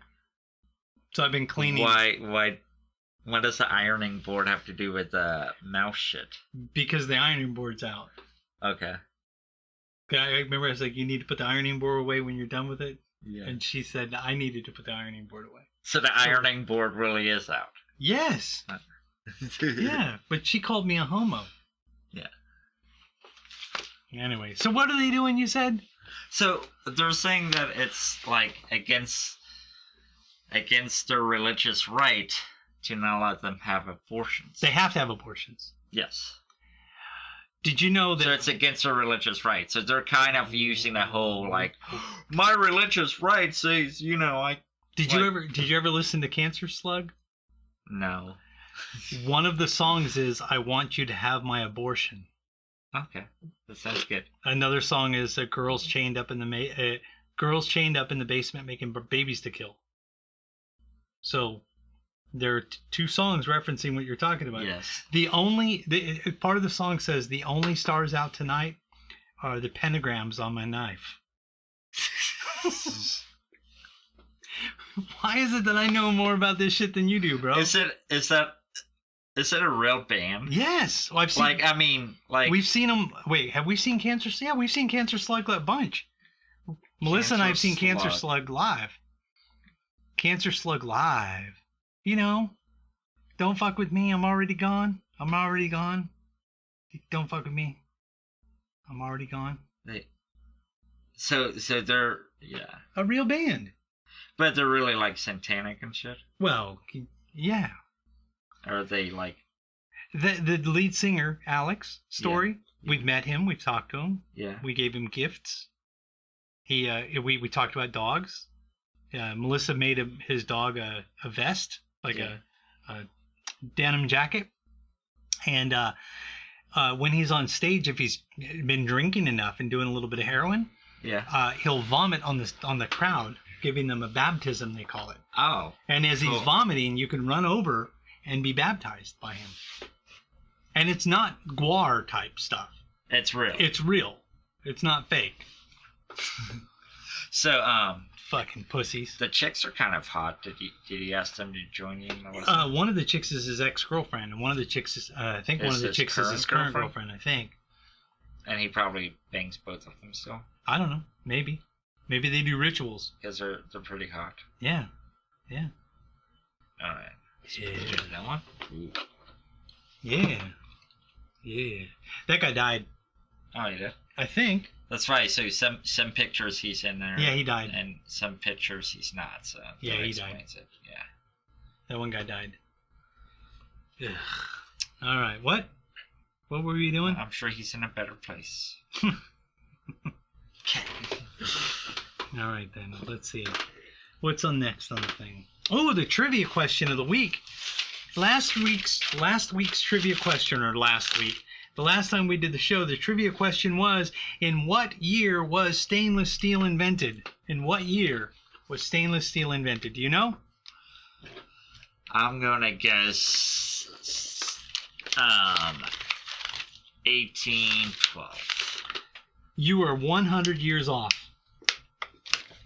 So I've been cleaning. Why? What does the ironing board have to do with mouse shit? Because the ironing board's out. Okay. I remember I was like, you need to put the ironing board away when you're done with it. Yeah. And she said I needed to put the ironing board away. So the ironing board really is out. Yes. Yeah, but she called me a homo. Yeah. Anyway, so what are they doing, you said? So they're saying that it's like against their religious right to not let them have abortions. They have to have abortions. Yes. Did you know that? So it's against their religious right. So they're kind of using the whole like, my religious right says, I. Did you ever listen to Cancer Slug? No. One of the songs is "I Want You to Have My Abortion." Okay, that sounds good. Another song is "Girls Chained Up in the Basement Making Babies to Kill." So there are two songs referencing what you're talking about. Yes. Part of the song says the only stars out tonight are the pentagrams on my knife. Why is it that I know more about this shit than you do, bro? Is it a real band? Yes. Well, I've seen. We've seen them. Wait, have we seen Cancer? Yeah, we've seen Cancer Slug a bunch. Melissa and I have seen Cancer Slug live. Cancer Slug live. Don't fuck with me. I'm already gone. Don't fuck with me. I'm already gone. So they're a real band. But they're really like satanic and shit? Well, yeah. Or are they like... The lead singer, Alex Story, we've met him, we've talked to him. Yeah. We gave him gifts. We talked about dogs. Melissa made his dog a vest, like a denim jacket. And when he's on stage, if he's been drinking enough and doing a little bit of heroin, he'll vomit on the crowd, giving them a baptism, they call it. Oh. And as he's vomiting, you can run over and be baptized by him. And it's not guar type stuff. It's real. It's real. It's not fake. So, fucking pussies. The chicks are kind of hot. Did you ask them to join you? One of the chicks is his ex-girlfriend, and one of the chicks is, I think one of the chicks is his current girlfriend, I think. And he probably bangs both of them still? I don't know. Maybe. Maybe they do rituals. Because they're pretty hot. Yeah. Yeah. All right. Yeah. That one? Ooh. Yeah. Yeah. That guy died. Oh, he did? I think. That's right. So some pictures he's in there. Yeah, he died. And some pictures he's not. So yeah, he died. It. Yeah. That one guy died. Ugh. All right. What? What were we doing? I'm sure he's in a better place. All right, then. Let's see. What's on next on the thing? Oh, the trivia question of the week. Last week's trivia question, or last week, the last time we did the show, the trivia question was, in what year was stainless steel invented? In what year was stainless steel invented? Do you know? I'm going to guess 1812. You are 100 years off.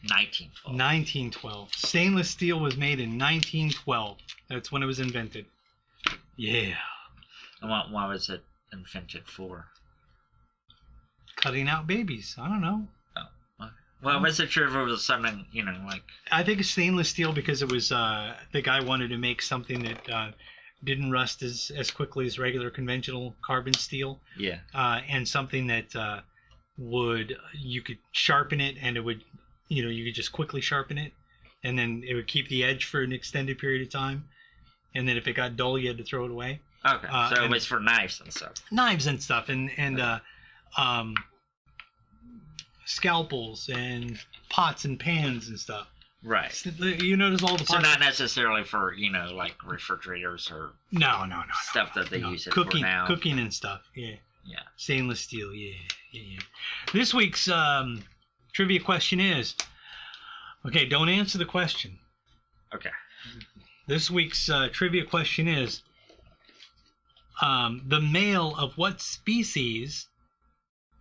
1912. 1912. Stainless steel was made in 1912. That's when it was invented. Yeah. Why was it invented for? Cutting out babies. I don't know. Oh. Well, was it true if it was something, like... I think it's stainless steel because it was, the guy wanted to make something that didn't rust as quickly as regular conventional carbon steel. Yeah. And something that you could sharpen it, and it would, you could just quickly sharpen it, and then it would keep the edge for an extended period of time. And then if it got dull, you had to throw it away. Okay, so it was for knives and stuff. Knives and stuff, and scalpels and pots and pans and stuff. Right. So, you notice all the pots. So not necessarily for, like refrigerators or no. stuff that they use it cooking, for now. Cooking and stuff, yeah. Yeah. Stainless steel, yeah. This week's trivia question is, okay, don't answer the question. Okay. This week's trivia question is, the male of what species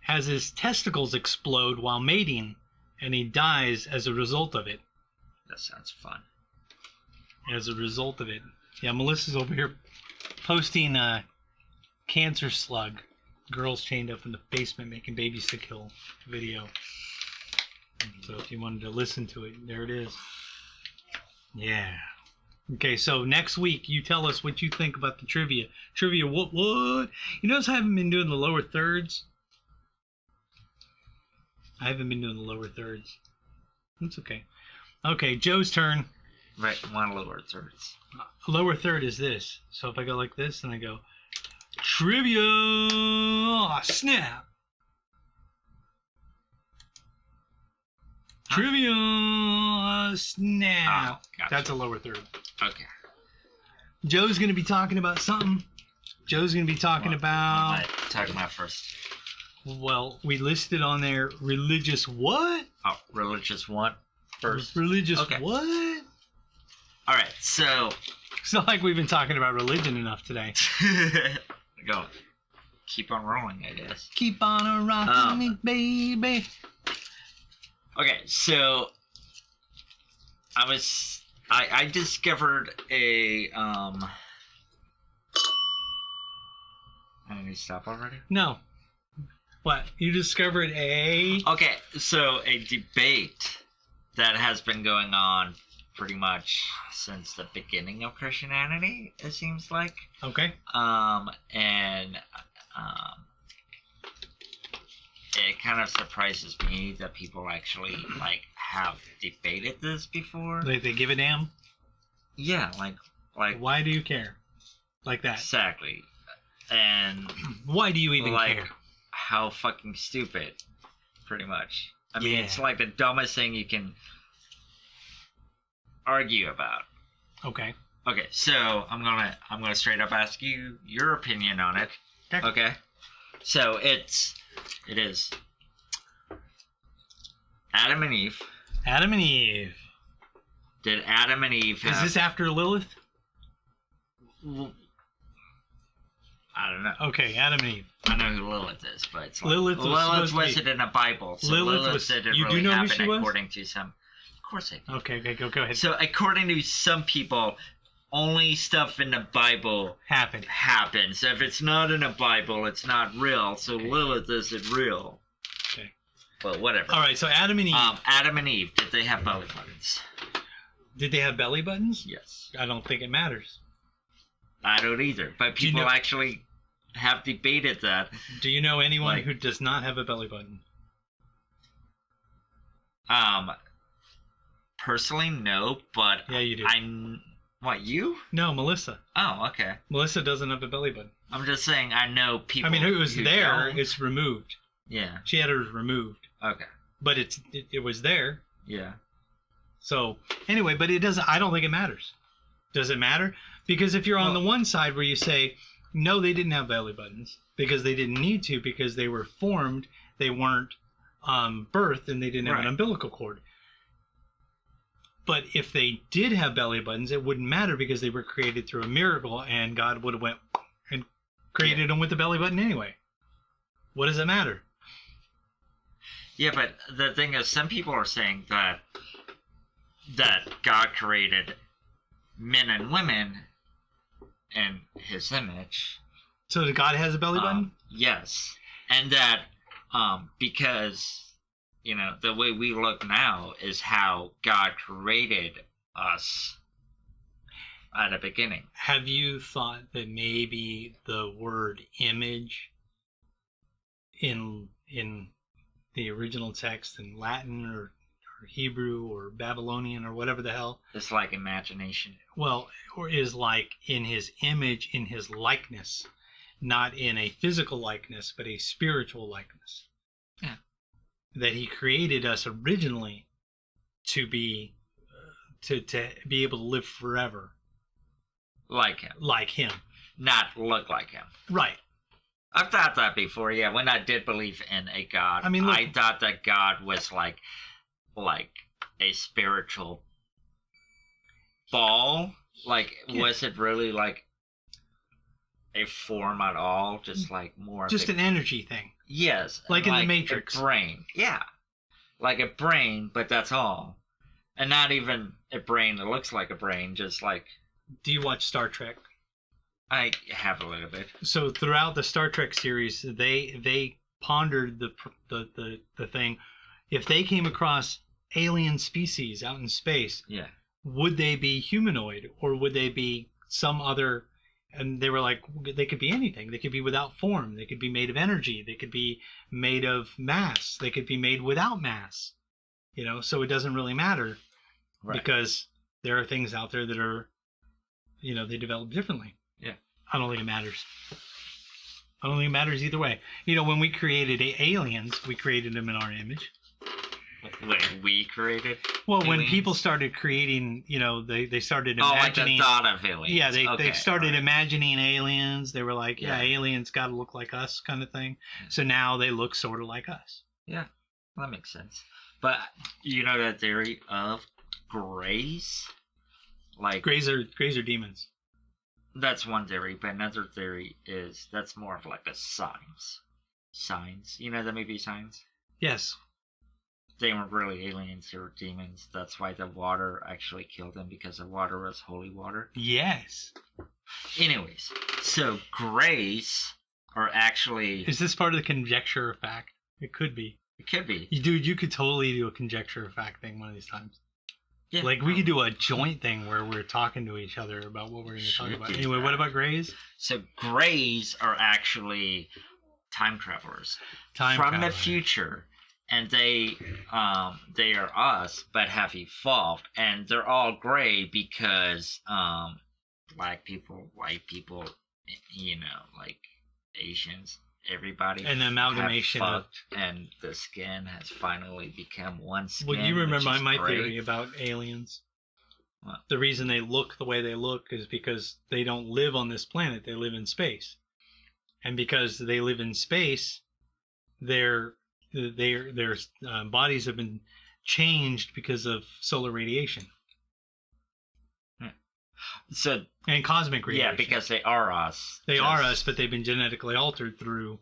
has his testicles explode while mating, and he dies as a result of it? That sounds fun. As a result of it. Yeah, Melissa's over here posting a cancer slug. Girls chained up in the basement making babies to kill video. So if you wanted to listen to it, there it is. Yeah. Okay, so next week you tell us what you think about the trivia. Trivia what? You notice I haven't been doing the lower thirds? I haven't been doing the lower thirds. That's okay. Okay, Joe's turn. Right, one lower thirds. Lower third is this. So if I go like this and I go, trivia, snap. Huh? Trivia, snap. Gotcha. That's a lower third. Okay. Joe's going to be talking about something. Joe's going to be talking about... What am I talking about first? Well, we listed on there religious what? Oh, religious what? First. Religious okay. What? All right, so... It's not like we've been talking about religion enough today. Go. Keep on rolling, I guess. Keep on a rocking me, baby. Okay, so... I discovered a... I need to stop already? No. What? You discovered a... Okay, so a debate that has been going on pretty much since the beginning of Christianity, it seems like. Okay. It kind of surprises me that people actually, have debated this before. They give a damn? Yeah, like... Why do you care? Like that? Exactly. And... Why do you even care? How fucking stupid, pretty much. I mean, it's like the dumbest thing you can argue about. Okay. Okay, so I'm gonna straight up ask you your opinion on it. Okay. So it is Adam and Eve. Adam and Eve. Did Adam and Eve have... Is this after Lilith? I don't know. Okay, Adam and Eve. I know who Lilith is, but it's like... Lilith wasn't in the Bible, so Lilith didn't really happen according to some... Of course I do. Okay, go ahead. So according to some people, only stuff in the Bible happens. So if it's not in the Bible, it's not real. So Lilith isn't real. Okay. But whatever. All right, so Adam and Eve. Adam and Eve, did they have belly buttons? Did they have belly buttons? Yes. I don't think it matters. I don't either. But people actually have debated that. Do you know anyone who does not have a belly button? Personally, no, but yeah, you do. What, you? No, Melissa. Oh, okay. Melissa doesn't have a belly button. I'm just saying I know people. I mean, it was there. Don't. It's removed. Yeah. She had hers removed. Okay. But it was there. Yeah. So anyway, but it doesn't. I don't think it matters. Does it matter? Because if you're on the one side where you say no, they didn't have belly buttons because they didn't need to because they were formed, they weren't birthed, and they didn't have an umbilical cord. But if they did have belly buttons, it wouldn't matter because they were created through a miracle, and God would have went and created them with the belly button anyway. What does it matter? Yeah, but the thing is, some people are saying that God created men and women in His image. So God has a belly button? Yes, and that because the way we look now is how God created us at the beginning. Have you thought that maybe the word image in the original text in Latin or Hebrew or Babylonian or whatever the hell? It's like imagination. Well, or is like in His image, in His likeness, not in a physical likeness, but a spiritual likeness. Yeah. That He created us originally to be able to live forever. Like Him. Like Him. Not look like Him. Right. I've thought that before, yeah. When I did believe in a God, I mean, look, I thought that God was like a spiritual ball. Like, was it really like a form at all? Just like more just an energy thing. Yes. Like in the Matrix. A brain. Yeah. Like a brain, but that's all. And not even a brain that looks like a brain, just like... Do you watch Star Trek? I have a little bit. So throughout the Star Trek series, they pondered the thing. If they came across alien species out in space, would they be humanoid or would they be some other? And they were like, they could be anything. They could be without form. They could be made of energy. They could be made of mass. They could be made without mass. So it doesn't really matter because there are things out there that are, they develop differently. Yeah. I don't think it matters. I don't think it matters either way. When we created aliens, we created them in our image. When we created? Well, aliens? When people started creating, they started imagining. Like the thought of aliens. Yeah, they started imagining aliens. They were like, aliens got to look like us, kind of thing. Yeah. So now they look sort of like us. Yeah, that makes sense. But the theory of grays? Like grays are demons. That's one theory, but another theory is that's more of like a signs. Signs. You know the movie Signs? Yes. They weren't really aliens, they were demons. That's why the water actually killed them, because the water was holy water. Yes. Anyways, so grays are actually... Is this part of the conjecture or fact? It could be. It could be. Dude, you could totally do a conjecture or fact thing one of these times. Yeah, like, we could do a joint thing where we're talking to each other about what we're going to talk about. Anyway, what about grays? So grays are actually time travelers. From the future. And they are us, but have evolved. And they're all gray because black people, white people, like Asians, everybody. An amalgamation have fucked, and the skin has finally become one skin. Well, you remember my theory about aliens? What? The reason they look the way they look is because they don't live on this planet. They live in space. And because they live in space, their bodies have been changed because of solar radiation. So and cosmic radiation. Yeah, because they are us. They are us, but they've been genetically altered through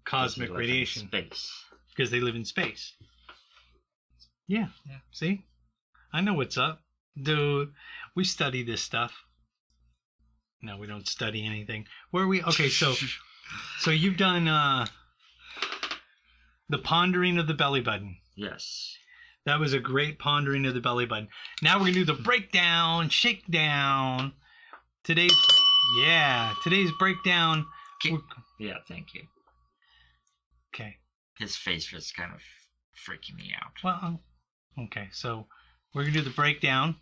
cosmic radiation. Space. Because they live in space. Yeah. See? I know what's up. Dude, we study this stuff. No, we don't study anything. Where are we? Okay, so you've done the pondering of the belly button. Yes. That was a great pondering of the belly button. Now we're gonna do the breakdown, shakedown. Today's breakdown. Yeah, thank you. Okay. His face was kind of freaking me out. Well, okay. So we're gonna do the breakdown.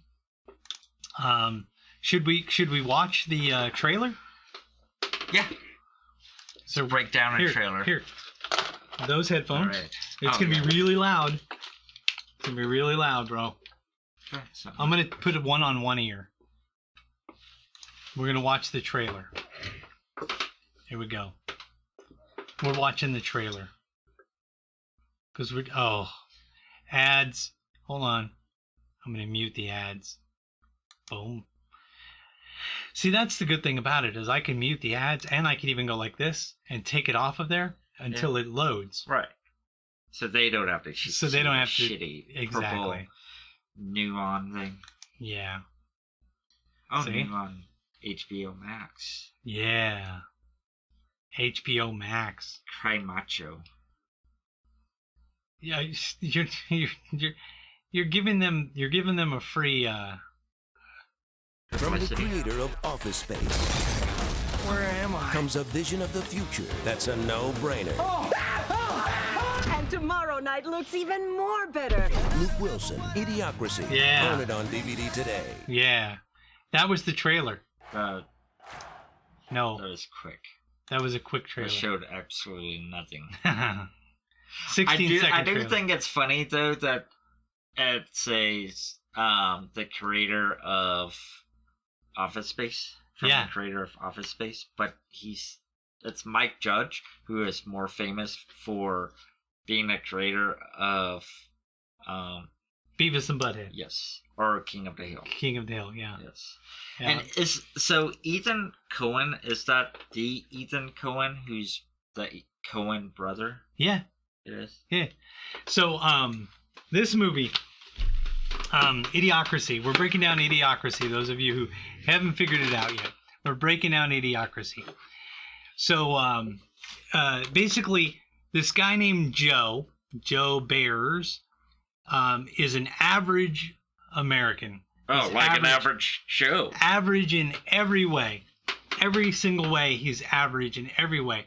Should we watch the trailer? Yeah. So breakdown a trailer. Here. Those headphones. Right. It's gonna be really loud. It's gonna be really loud, bro. Okay, I'm gonna put one on one ear. We're gonna watch the trailer. Here we go. We're watching the trailer. Because ads. Hold on. I'm gonna mute the ads. Boom. See, that's the good thing about it is I can mute the ads and I can even go like this and take it off of there until it loads. Right. So they don't have to. Shitty. Exactly. Neon thing. Yeah. Oh, Neon HBO Max. Yeah. HBO Max. Cry macho. Yeah, you're giving them a free. From the creator of Office Space. Where am I? Comes a vision of the future that's a no-brainer. And tomorrow night looks even more better. Luke Wilson, Idiocracy. Yeah. Own it on DVD today. Yeah. That was the trailer. No. That was quick. That was a quick trailer. It showed absolutely nothing. 16 I do trailer. think it's funny though that it says the creator of Office Space. The creator of Office Space, but it's Mike Judge, who is more famous for being the creator of Beavis and Butthead. Yes. Or King of the Hill. King of the Hill, yeah. Yes. Yeah. And Ethan Coen, is that the Ethan Coen who's the Coen brother? Yeah. It is? Yeah. So this movie, Idiocracy. We're breaking down Idiocracy. Those of you who haven't figured it out yet, we're breaking down Idiocracy. So basically, this guy named Joe Bears, is an average American. Oh, he's like an average Joe. Average in every way. Every single way, he's average in every way.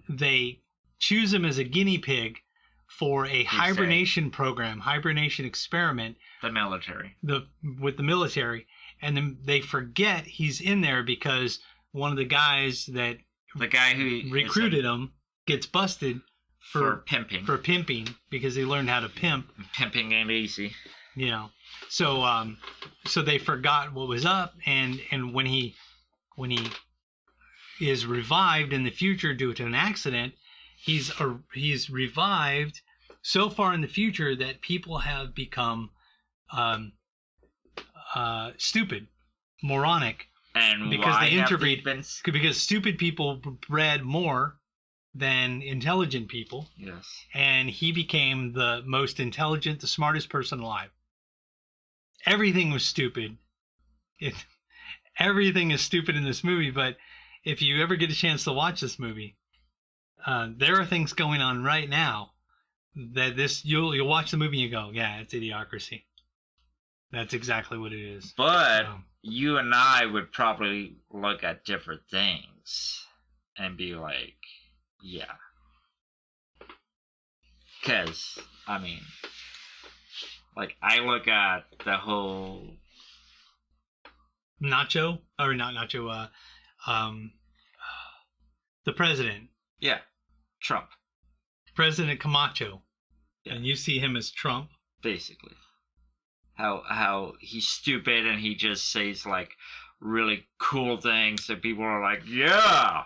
They choose him as a guinea pig for a hibernation experiment. The military. With the military. And then they forget he's in there because one of the guys the guy who recruited him gets busted for pimping because he learned how to pimp. Pimping ain't easy. You know. So they forgot what was up, and when he is revived in the future due to an accident, he's revived so far in the future that people have become stupid, moronic, and because why they interbreed because stupid people bred more than intelligent people. Yes. And he became the most intelligent, the smartest person alive. Everything was stupid. Everything is stupid in this movie, but if you ever get a chance to watch this movie, there are things going on right now that you'll watch the movie and you go, yeah, it's Idiocracy. That's exactly what it is. But you and I would probably look at different things and be like, yeah. Because, I mean, like, I look at the whole... the president. Yeah, Trump. President Camacho. Yeah. And you see him as Trump. Basically. How he's stupid and he just says, like, really cool things and people are like, yeah!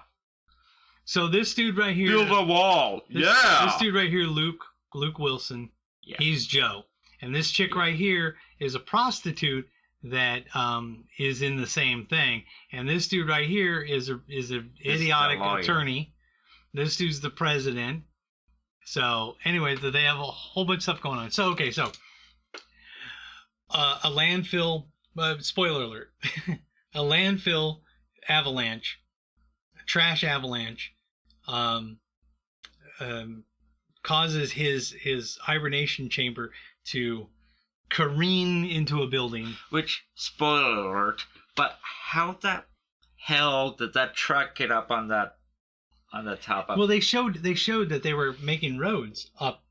So this dude right here... Build a wall! Yeah! This dude right here, Luke Wilson, he's Joe. And this chick right here is a prostitute that is in the same thing. And this dude right here is a idiotic attorney. This dude's the president. So anyway, they have a whole bunch of stuff going on. So a landfill, spoiler alert, a landfill avalanche, a trash avalanche, causes his hibernation chamber to careen into a building. Which, spoiler alert, but how the hell did that truck get up on the top of? Well, they showed that they were making roads up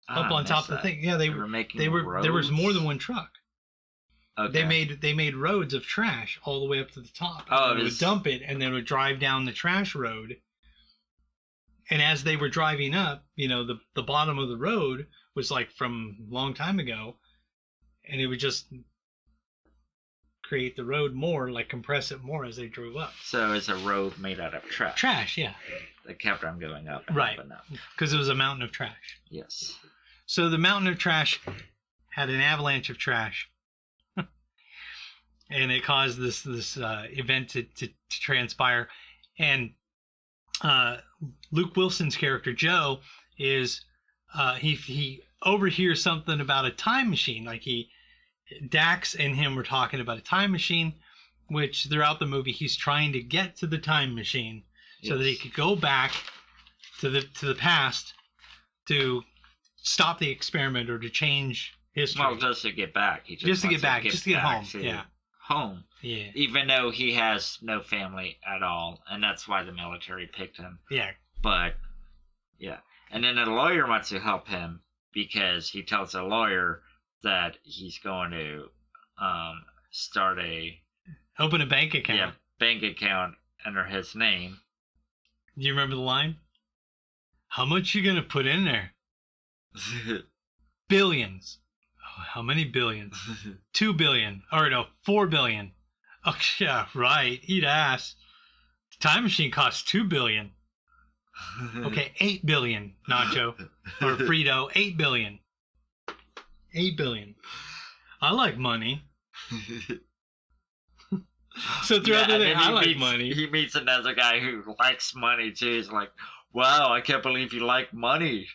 on top of the thing. Yeah, they were making roads? There was more than one truck. Okay. They made roads of trash all the way up to the top. They would dump it and then would drive down the trash road. And as they were driving up, the bottom of the road was like from a long time ago, and it would just create the road more, like compress it more as they drove up. So it's a road made out of trash. Trash, yeah. That kept on going up and right. up and up. Because it was a mountain of trash. Yes. So the mountain of trash had an avalanche of trash. And it caused this event to transpire. And Luke Wilson's character, Joe, is he overhears something about a time machine. Like Dax and him were talking about a time machine, which throughout the movie he's trying to get to the time machine so that he could go back to the past to stop the experiment or to change history. Well, just to get back. Just to get home. Yeah. Home. Yeah. Even though he has no family at all, and that's why the military picked him. Yeah. But yeah. And then the lawyer wants to help him because he tells the lawyer that he's going to open a bank account. Yeah, bank account under his name. Do you remember the line? How much you gonna put in there? Billions. Oh, how many billions? 2 billion. Or no, 4 billion. Oh yeah, right. Eat ass. The time machine costs 2 billion. Okay, 8 billion, Nacho. Or Frito, 8 billion. 8 billion. I like money. So throughout the day, I like money. He meets another guy who likes money too. He's like, wow, I can't believe you like money.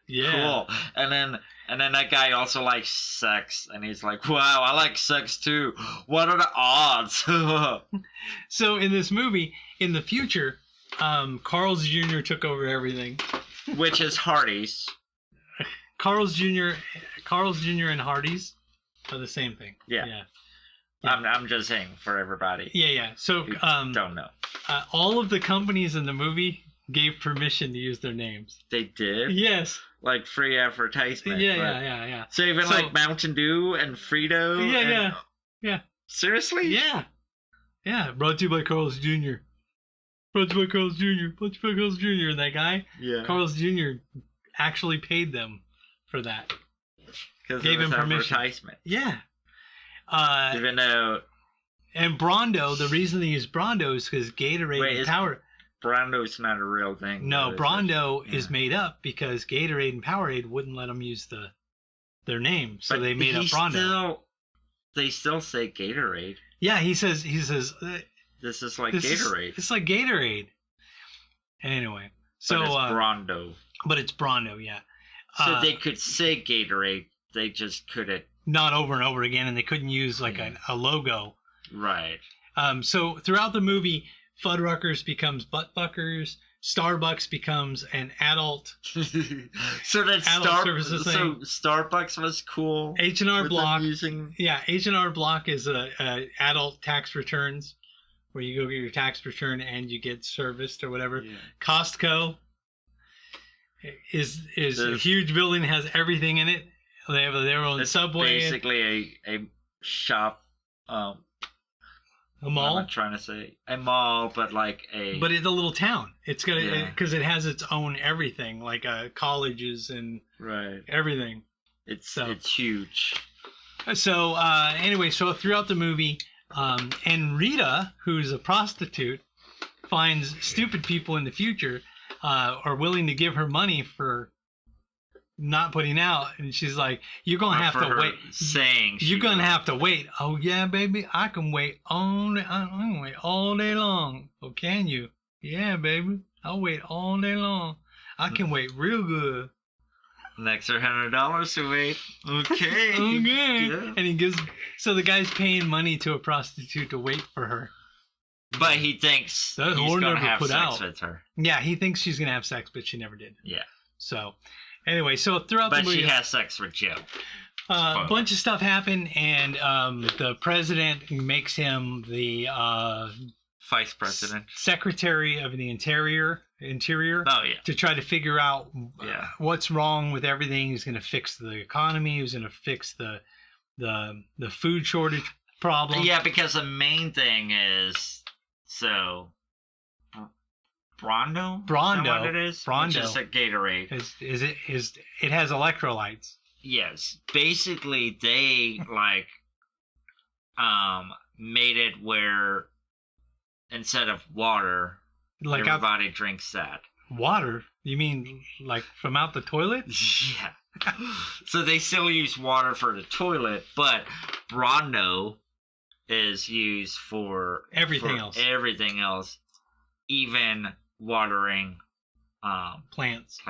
Yeah. Cool. And then that guy also likes sex, and he's like, wow, I like sex too. What are the odds? So in this movie, in the future, Carl's Jr. took over everything. Which is Hardee's. Carl's Jr. and Hardee's are the same thing. Yeah. I'm just saying for everybody. Yeah. So don't know. All of the companies in the movie gave permission to use their names. They did? Yes. Like free advertisement. Yeah. So even like Mountain Dew and Frito. Yeah. Seriously? Yeah. Brought to you by Carl's Jr. Brought to you by Carl's Jr. Brought to you by Carl's Jr. And that guy, Carl's Jr. actually paid them for that. Gave him permission. Advertisement. Yeah. Even though. And Brondo, the reason they use Brondo is because Gatorade and Power. Brondo's not a real thing. No, Brondo is made up because Gatorade and Powerade wouldn't let them use their name, so they made up Brondo. They still say Gatorade. Yeah, he says. This is like Gatorade. It's like Gatorade. Anyway, so but it's Brondo. But it's Brondo, yeah. So they could say Gatorade, they just couldn't. Not over and over again, and they couldn't use like a logo. Right. So throughout the movie, Fuddruckers becomes Buttfuckers. Starbucks becomes an adult. So that Starbucks was cool. H&R Block. H&R Block is a adult tax returns, where you go get your tax return and you get serviced or whatever. Yeah. Costco is a huge building, has everything in it. They have their own Subway. Basically a shop. A mall? I'm trying to say a mall, but like But it's a little town. It's got because it has its own everything, like colleges and everything. It's huge. So anyway, so throughout the movie, and Rita, who's a prostitute, finds stupid people in the future are willing to give her money for not putting out, and she's like, you're gonna have to wait. You're gonna have to wait. Oh yeah, baby, I can wait all day long. Oh, can you? Yeah, baby, I'll wait all day long. I can wait real good. An extra $100 to wait. Okay. Okay. Yeah. And he gives. So the guy's paying money to a prostitute to wait for her. But he thinks he's gonna have sex with her. Yeah, he thinks she's gonna have sex, but she never did. Yeah. So, anyway, so throughout the movie... But she has sex with Joe. A bunch of stuff happened, and the president makes him the... Vice president. Secretary of the Interior. Oh, yeah. To try to figure out what's wrong with everything. He's going to fix the economy. He's going to fix the food shortage problem. Yeah, because the main thing is... So... Brondo? Is that what it is? Brondo. Which is a Gatorade. It has electrolytes. Yes. Basically, they, made it where instead of water, everybody drinks that. Water? You mean, from out the toilet? Yeah. So they still use water for the toilet, but Brondo is used for... Everything else. Even watering plants,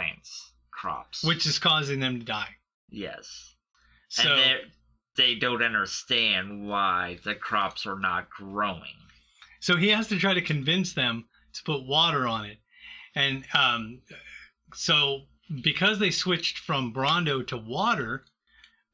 crops, which is causing them to die. Yes. So and they don't understand why the crops are not growing. So he has to try to convince them to put water on it, and so because they switched from Brondo to water,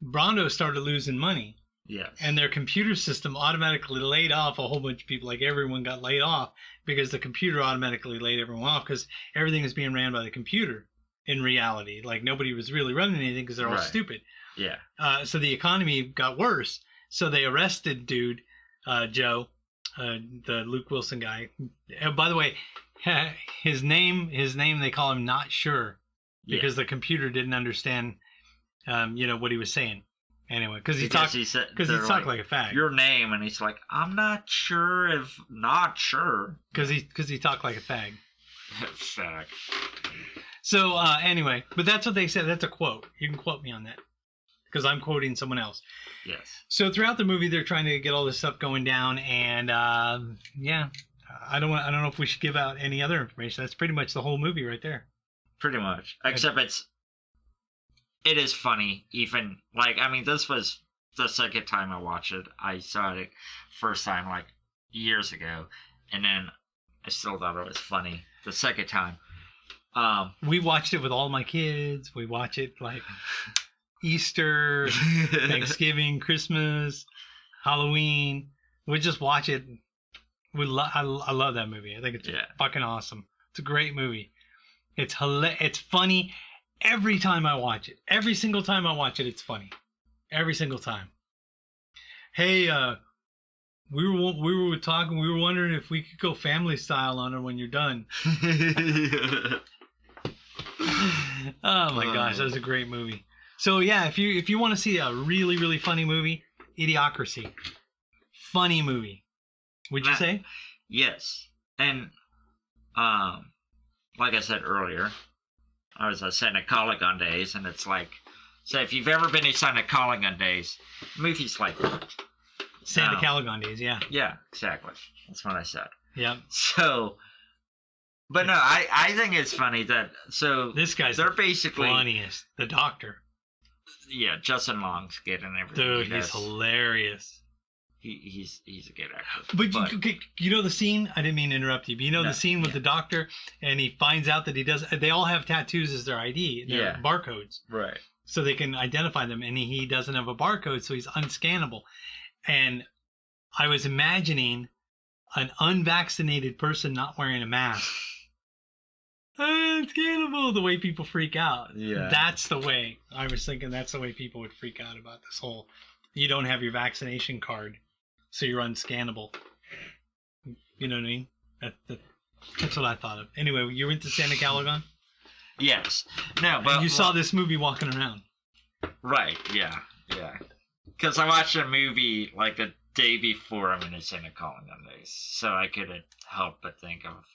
Brondo started losing money. Yes. And their computer system automatically laid off a whole bunch of people. Everyone got laid off because the computer automatically laid everyone off because everything is being ran by the computer in reality. Nobody was really running anything because they're all stupid. Yeah. So the economy got worse. So they arrested Joe, the Luke Wilson guy. By the way, his name they call him Not Sure because the computer didn't understand, what he was saying. Anyway, because he talked like a fag. Your name, and he's like, I'm not sure if not sure. Because he talked like a fag. Fag. So anyway, but that's what they said. That's a quote. You can quote me on that because I'm quoting someone else. Yes. So throughout the movie, they're trying to get all this stuff going down, and I don't know if we should give out any other information. That's pretty much the whole movie right there. Pretty much, except it is funny, even, this was the second time I watched it. I saw it first time, years ago, and then I still thought it was funny the second time. We watched it with all my kids. We watch it, Easter, Thanksgiving, Christmas, Halloween. We just watch it. I love that movie. I think it's fucking awesome. It's a great movie. It's It's funny. Every time I watch it, every single time I watch it, it's funny. Every single time. Hey, we were talking. We were wondering if we could go family style on her when you're done. Oh my gosh, that was a great movie. So yeah, if you want to see a really really funny movie, Idiocracy, funny movie. Would you say? Yes, and like I said earlier. I was at Santa Coligon days, and it's so if you've ever been to Santa Coligon days, movies like that. Santa Coligon days, yeah. Yeah, exactly. That's what I said. Yeah. So, but no, I think it's funny that, this guy's basically funniest, the doctor. Yeah, Justin Long's good and everything. Dude, he's hilarious. He's a good actor. But you know the scene? I didn't mean to interrupt you, but the scene with the doctor, and he finds out that they all have tattoos as their ID, their barcodes. Right. So they can identify them, and he doesn't have a barcode, so he's unscannable. And I was imagining an unvaccinated person not wearing a mask. Unscannable, the way people freak out. Yeah. That's the way, I was thinking that's the way people would freak out about this whole, you don't have your vaccination card. So you're unscannable. You know what I mean? That's what I thought of. Anyway, you went to Santa Coligon? Yes. No, but and you saw this movie walking around. Right. Yeah. Yeah. Because I watched a movie the day before I'm in a Santa Coligon days, so I couldn't help but think of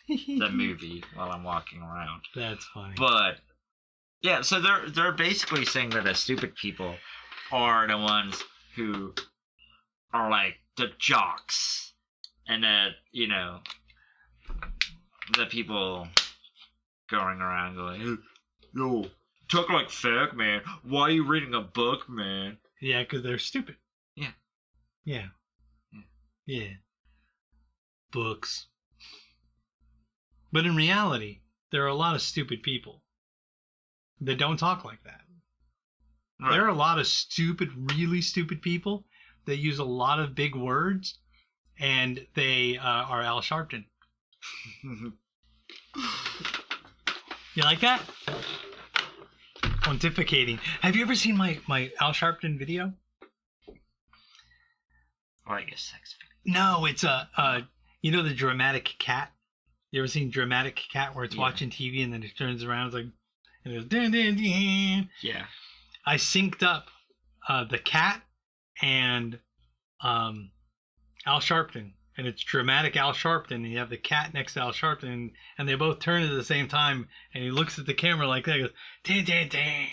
the movie while I'm walking around. That's funny. But yeah, so they're basically saying that the stupid people are the ones who are the jocks, and that the people going around going, hey, yo, talk like fag, man. Why are you reading a book, man? Yeah, because they're stupid. Yeah. Yeah. Yeah. Books. But in reality, there are a lot of stupid people. that don't talk like that. Right. There are a lot of really stupid people that use a lot of big words, and they are Al Sharpton. You like that? Pontificating. Have you ever seen my Al Sharpton video? Like a sex video. No, it's you know the dramatic cat? You ever seen dramatic cat where it's watching TV and then it turns around, it's like, and it goes, dun, dun, dun. Yeah. I synced up the cat and Al Sharpton, and it's dramatic Al Sharpton, and you have the cat next to Al Sharpton, and they both turn at the same time, and he looks at the camera like that, goes, dun, dun, dun.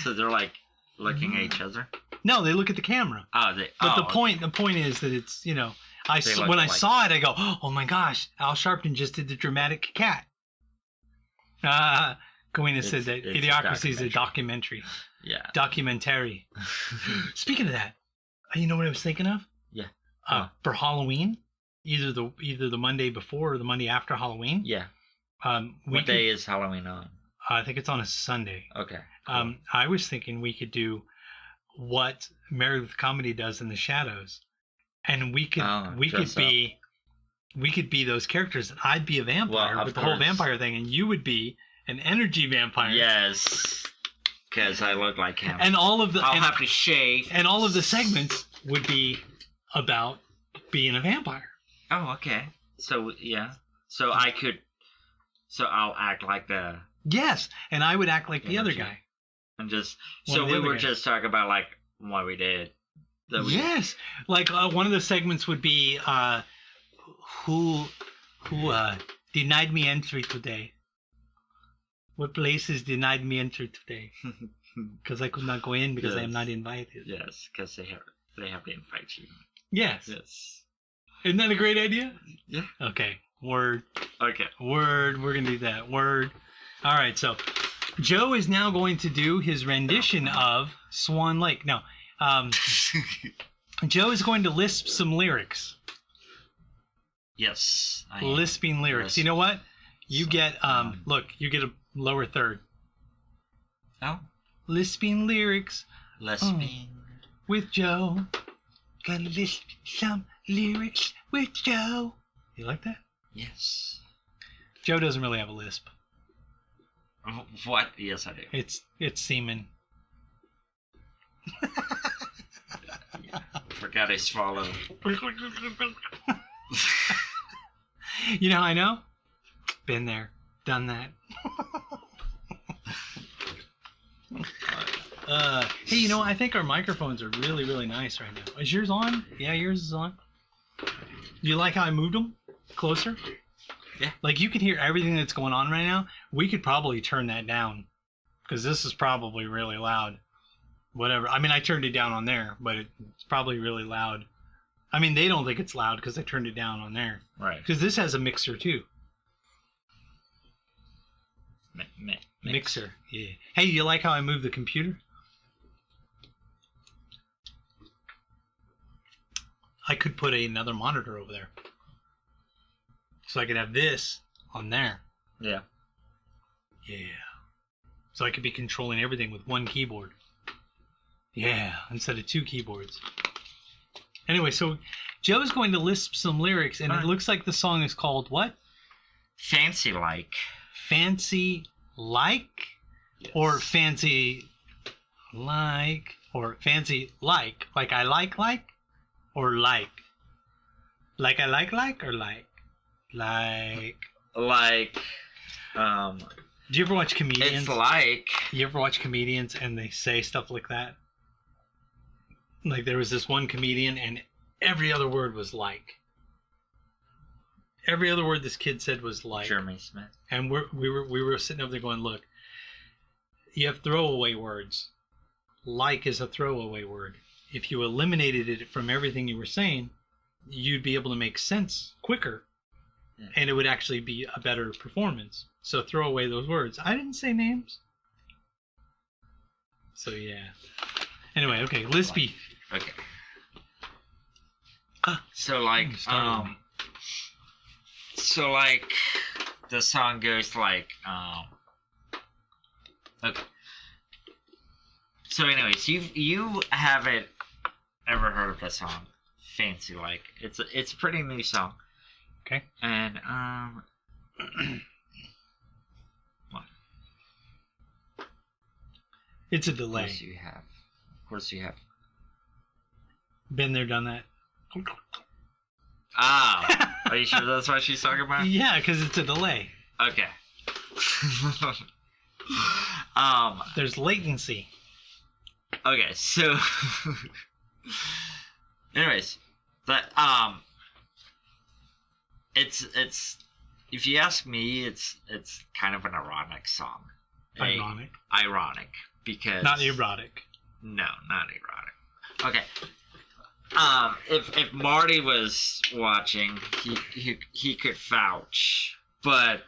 So they're like looking at each other? No, they look at the camera. But the point is that it's, you know, when I saw it, I go, oh my gosh, Al Sharpton just did the dramatic cat. Kawina said that Idiocracy is a documentary. Yeah. Documentary. Speaking of that, you know what I was thinking of? Yeah. For Halloween, either the Monday before or the Monday after Halloween. Yeah. What day is Halloween on? I think it's on a Sunday. Okay. Cool. I was thinking we could do what Married with Comedy does in the shadows, and we could be those characters. And I'd be a vampire with the whole vampire thing, and you would be an energy vampire. Yes, because I look like him. And all of the I'll have to shave. And all of the segments would be about being a vampire. Oh, okay. So yeah. So I'll act like the. Yes, and I would act like the other guy. And just so we were just talking about like what we did. Yes, like one of the segments would be who denied me entry today. What places denied me entry today? Because I could not go in because I am not invited. Yes, because they have to invite you. Yes. Yes. Isn't that a great idea? Yeah. Okay. Word. Okay. Word. We're gonna do that. Word. All right. So Joe is now going to do his rendition of Swan Lake. No. Joe is going to lisp some lyrics. Yes. Lisping lyrics. You know what? You get look. You get a lower third. Oh. Lisping lyrics. Lisping. With Joe. Gonna lisp some lyrics with Joe. You like that? Yes. Joe doesn't really have a lisp. What? Yes, I do. It's semen. Yeah. Forgot I swallowed. You know how I know? Been there, done that. Hey, you know, I think our microphones are really, really nice right now. Is yours on? Yeah, yours is on. Do you like how I moved them closer? Yeah. Like you can hear everything that's going on right now. We could probably turn that down because this is probably really loud. Whatever. I mean, I turned it down on there, but it's probably really loud. I mean, they don't think it's loud because I turned it down on there. Right. Because this has a mixer too. Mixer. Yeah. Hey, you like how I moved the computer? I could put another monitor over there. So I could have this on there. Yeah. Yeah. So I could be controlling everything with one keyboard. Yeah, instead of two keyboards. Anyway, so Joe's going to lisp some lyrics, and it looks like the song is called what? Fancy Like. Fancy Like? Yes. Or Fancy Like? Or Fancy Like? Like I like? Or like? Like I like or like? Like. Do you ever watch comedians? It's like. You ever watch comedians and they say stuff like that? Like there was this one comedian and every other word was like. Every other word this kid said was like. Jeremy Smith. And we were sitting over there going, look, you have throwaway words. Like is a throwaway word. If you eliminated it from everything you were saying, you'd be able to make sense quicker. Yeah. And it would actually be a better performance. So throw away those words. I didn't say names. So yeah. Anyway, okay, Lispy. Okay. So like the song goes like Okay. So, anyways, you haven't ever heard of that song, "Fancy Like"? It's a pretty new song. Okay. And what? It's a delay. Of course you have. Been there, done that. Ah, are you sure that's what she's talking about? Yeah, because it's a delay. Okay. There's latency. Okay, so anyways, that it's if you ask me, it's kind of an ironic song. Ironic because not erotic. No, not erotic. Okay. If Marty was watching, he could vouch, but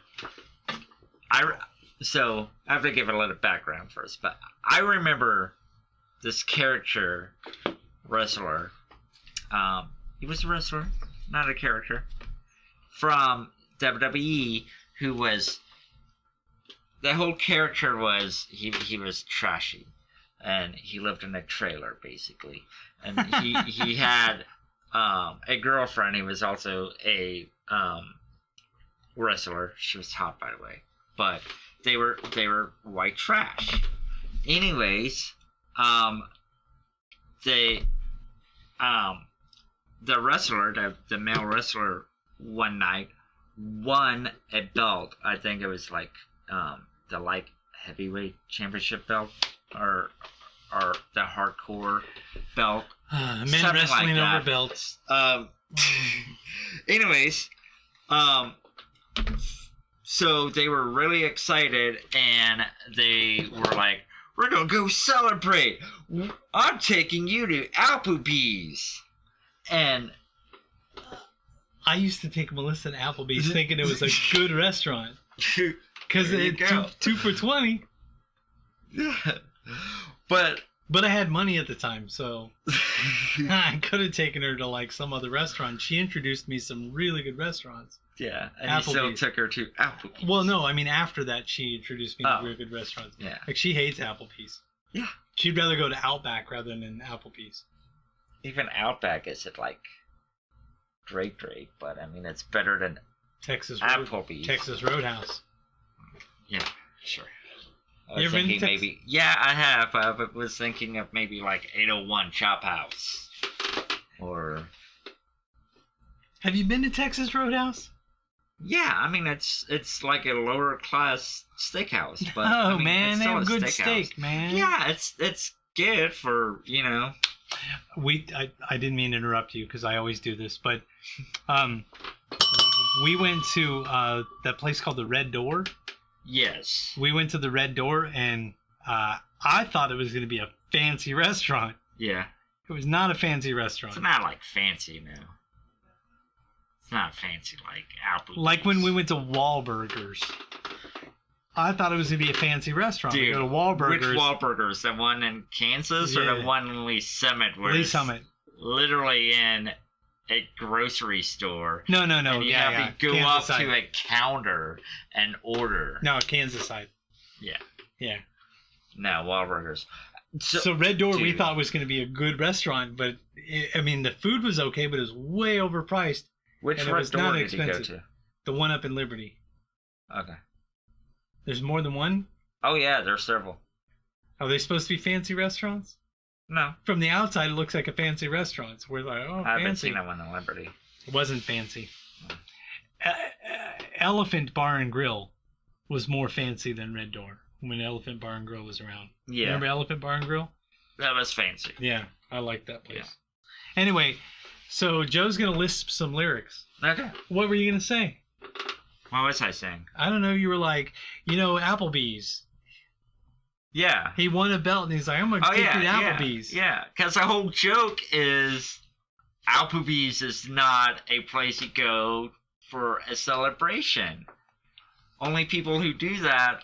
so I have to give a little background first. But I remember this character wrestler. He was a wrestler, not a character, from WWE. Who was the whole character was he was trashy, and he lived in a trailer basically. And he had a girlfriend. He was also a wrestler. She was hot, by the way. But they were white trash. Anyways, the wrestler, the male wrestler, one night won a belt. I think it was like the light heavyweight championship belt, or the hardcore belt. Men wrestling like over belts. Anyways, so they were really excited, and they were like, "We're gonna go celebrate. I'm taking you to Applebee's." And I used to take Melissa to Applebee's thinking it was a good restaurant. Because it's 2 for $20. Yeah. But I had money at the time, so I could have taken her to like some other restaurant. She introduced me some really good restaurants. Yeah, and you still took her to Applebee's. Well, no, I mean after that she introduced me to really good restaurants. Yeah. Like she hates Applebee's. Yeah. She'd rather go to Outback rather than Applebee's. Even Outback isn't like great, but I mean it's better than Applebee's. Texas Roadhouse. Yeah, sure. I was thinking maybe. Yeah, I have. I was thinking of maybe like 801 Chop House. Or. Have you been to Texas Roadhouse? Yeah, I mean it's like a lower class steakhouse, but oh I mean, man, they have good steakhouse. steak, man. Yeah, it's good for I didn't mean to interrupt you because I always do this, but we went to that place called the Red Door. Yes. We went to the Red Door, and I thought it was going to be a fancy restaurant. Yeah. It was not a fancy restaurant. It's not like fancy now. It's not fancy like Applebee's. Like when we went to Wahlburgers. I thought it was going to be a fancy restaurant. Dude, we go to Wahlburgers. Which Wahlburgers? The one in Kansas or the one in Lee Summit? Where Lee Summit. Literally in a grocery store. No. And you have to go Kansas up side. To a counter and order. No, Kansas side. Yeah. Yeah. No, Wahlburgers. So Red Door, we thought was going to be a good restaurant, but I mean the food was okay, but it was way overpriced. Which Red Door did you go to? The one up in Liberty. Okay. There's more than one? Oh yeah, there's several. Are they supposed to be fancy restaurants? No. From the outside, it looks like a fancy restaurant. So we're like, oh, fancy. I haven't seen that one in Liberty. It wasn't fancy. Elephant Bar and Grill was more fancy than Red Door when Elephant Bar and Grill was around. Yeah. Remember Elephant Bar and Grill? That was fancy. Yeah, I like that place. Yeah. Anyway, so Joe's going to lisp some lyrics. Okay. What were you going to say? What was I saying? I don't know. You were like, Applebee's. Yeah. He won a belt, and he's like, I'm going to take you to Applebee's. Yeah, because the whole joke is Applebee's is not a place you go for a celebration. Only people who do that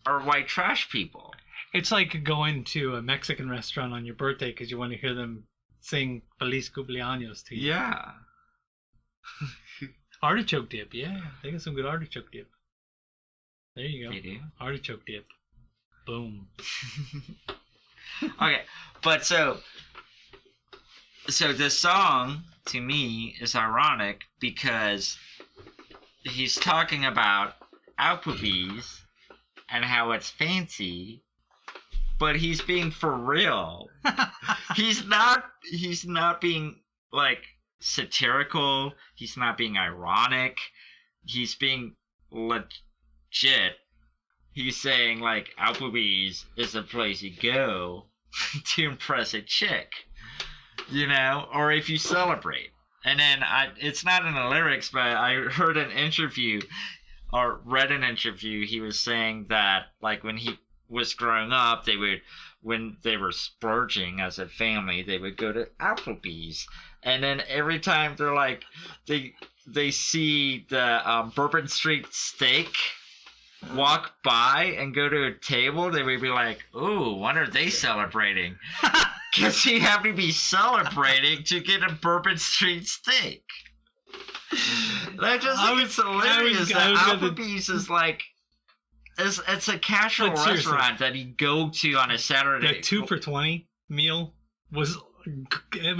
are white trash people. It's like going to a Mexican restaurant on your birthday because you want to hear them sing Feliz Cumpleaños to you. Yeah. Artichoke dip, yeah. They got some good artichoke dip. There you go. They do? Artichoke dip. Boom. Okay, but so this song to me is ironic because he's talking about Applebee's and how it's fancy, but he's being for real. He's not being like satirical. He's not being ironic. He's being legit. He's saying like Applebee's is a place you go to impress a chick, you know, or if you celebrate. And then it's not in the lyrics, but I heard an interview or read an interview. He was saying that like when he was growing up, when they were splurging as a family, they would go to Applebee's. And then every time they're like, they see the Bourbon Street steak walk by and go to a table, they would be like, ooh, what are they celebrating? Because you have to be celebrating to get a Bourbon Street steak. I just think it's hilarious that Applebee's is like, it's a casual restaurant that you go to on a Saturday. The 2 for $20 meal was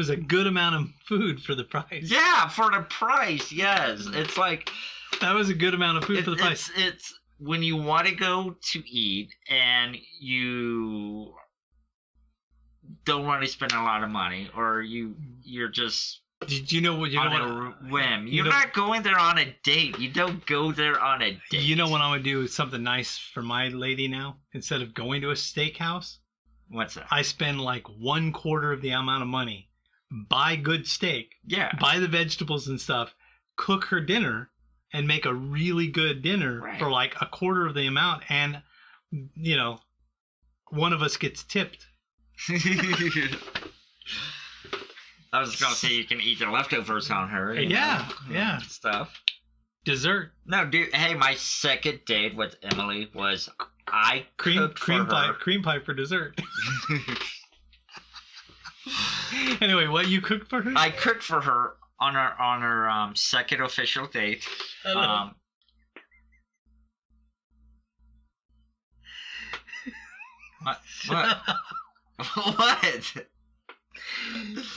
a good amount of food for the price. Yeah, for the price, yes. It's like that was a good amount of food for the price. It's when you want to go to eat and you don't want to spend a lot of money, or you're just on a whim. You're not going there on a date. You don't go there on a date. You know what I'm gonna do is something nice for my lady now. Instead of going to a steakhouse, what's that? I spend like 1/4 of the amount of money, buy good steak, buy the vegetables and stuff, cook her dinner, and make a really good dinner for like 1/4 of the amount, and you know, one of us gets tipped. I was just gonna say you can eat the leftovers on her. Yeah. Stuff. Dessert. No, dude. Hey, my second date with Emily was cream pie for dessert. Anyway, what you cooked for her? I cooked for her on her second official date. What? What?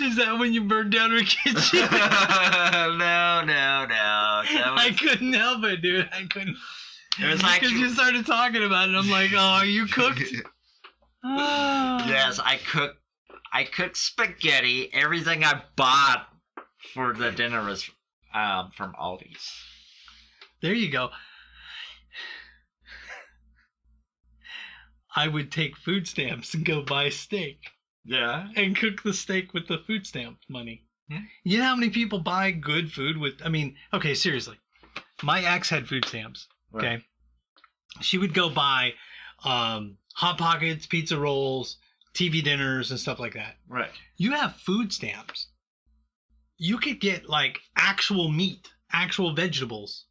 Is that when you burned down her kitchen? No. I couldn't help it, dude. I couldn't. It was like because you started talking about it. I'm like, oh, you cooked? Oh. Yes, I cooked spaghetti. Everything I bought for the dinner was from Aldi's. There you go. I would take food stamps and go buy steak. Yeah. And cook the steak with the food stamp money. You know how many people buy good food with... I mean, okay, seriously. My ex had food stamps, okay? Right. She would go buy Hot Pockets, pizza rolls, TV dinners, and stuff like that. Right. You have food stamps. You could get, like, actual meat, actual vegetables.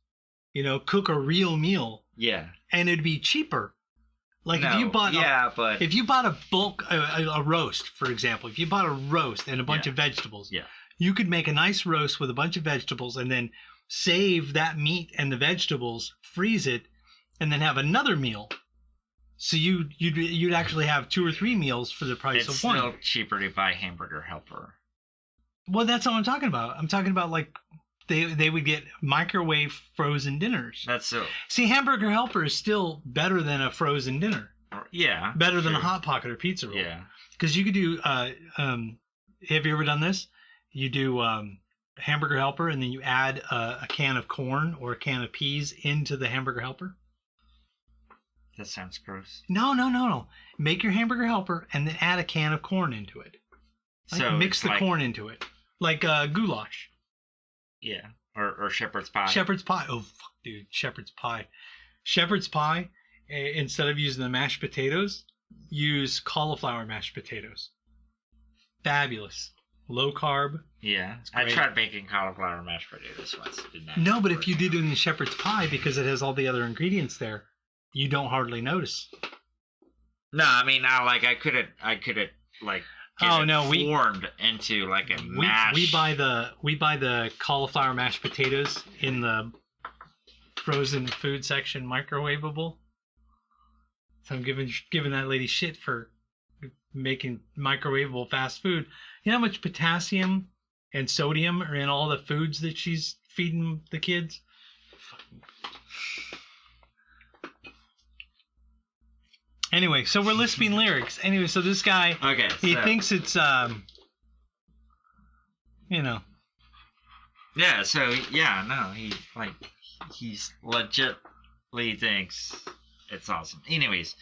You know, cook a real meal. Yeah. And it'd be cheaper. Like if you bought a bulk a roast, for example, if you bought a roast and a bunch of vegetables, you could make a nice roast with a bunch of vegetables and then save that meat and the vegetables, freeze it, and then have another meal. So you'd actually have 2 or 3 meals for the price of one. It's still cheaper to buy Hamburger Helper. Well, that's not what I'm talking about. I'm talking about like they would get microwave frozen dinners. That's so. See, Hamburger Helper is still better than a frozen dinner. Yeah. Better than a Hot Pocket or pizza roll. Yeah. Because you could do. Have you ever done this? You do Hamburger Helper, and then you add a can of corn or a can of peas into the Hamburger Helper. That sounds gross. No. Make your Hamburger Helper and then add a can of corn into it. Like, so mix the corn into it, like goulash. Yeah, or shepherd's pie. Shepherd's pie. Oh, fuck, dude. Shepherd's pie. Shepherd's pie, instead of using the mashed potatoes, use cauliflower mashed potatoes. Fabulous. Low carb. Yeah. I tried baking cauliflower mashed potatoes once. No, but if you did it in the shepherd's pie, because it has all the other ingredients there, you don't hardly notice. No, I mean, I could have like... formed into like a mash. We buy the cauliflower mashed potatoes in the frozen food section, microwavable. So I'm giving that lady shit for making microwavable fast food. You know how much potassium and sodium are in all the foods that she's feeding the kids? Anyway, so we're lisping lyrics. Anyway, so this guy, he thinks it's, you know. Yeah, so, he's legitly thinks it's awesome. Anyways,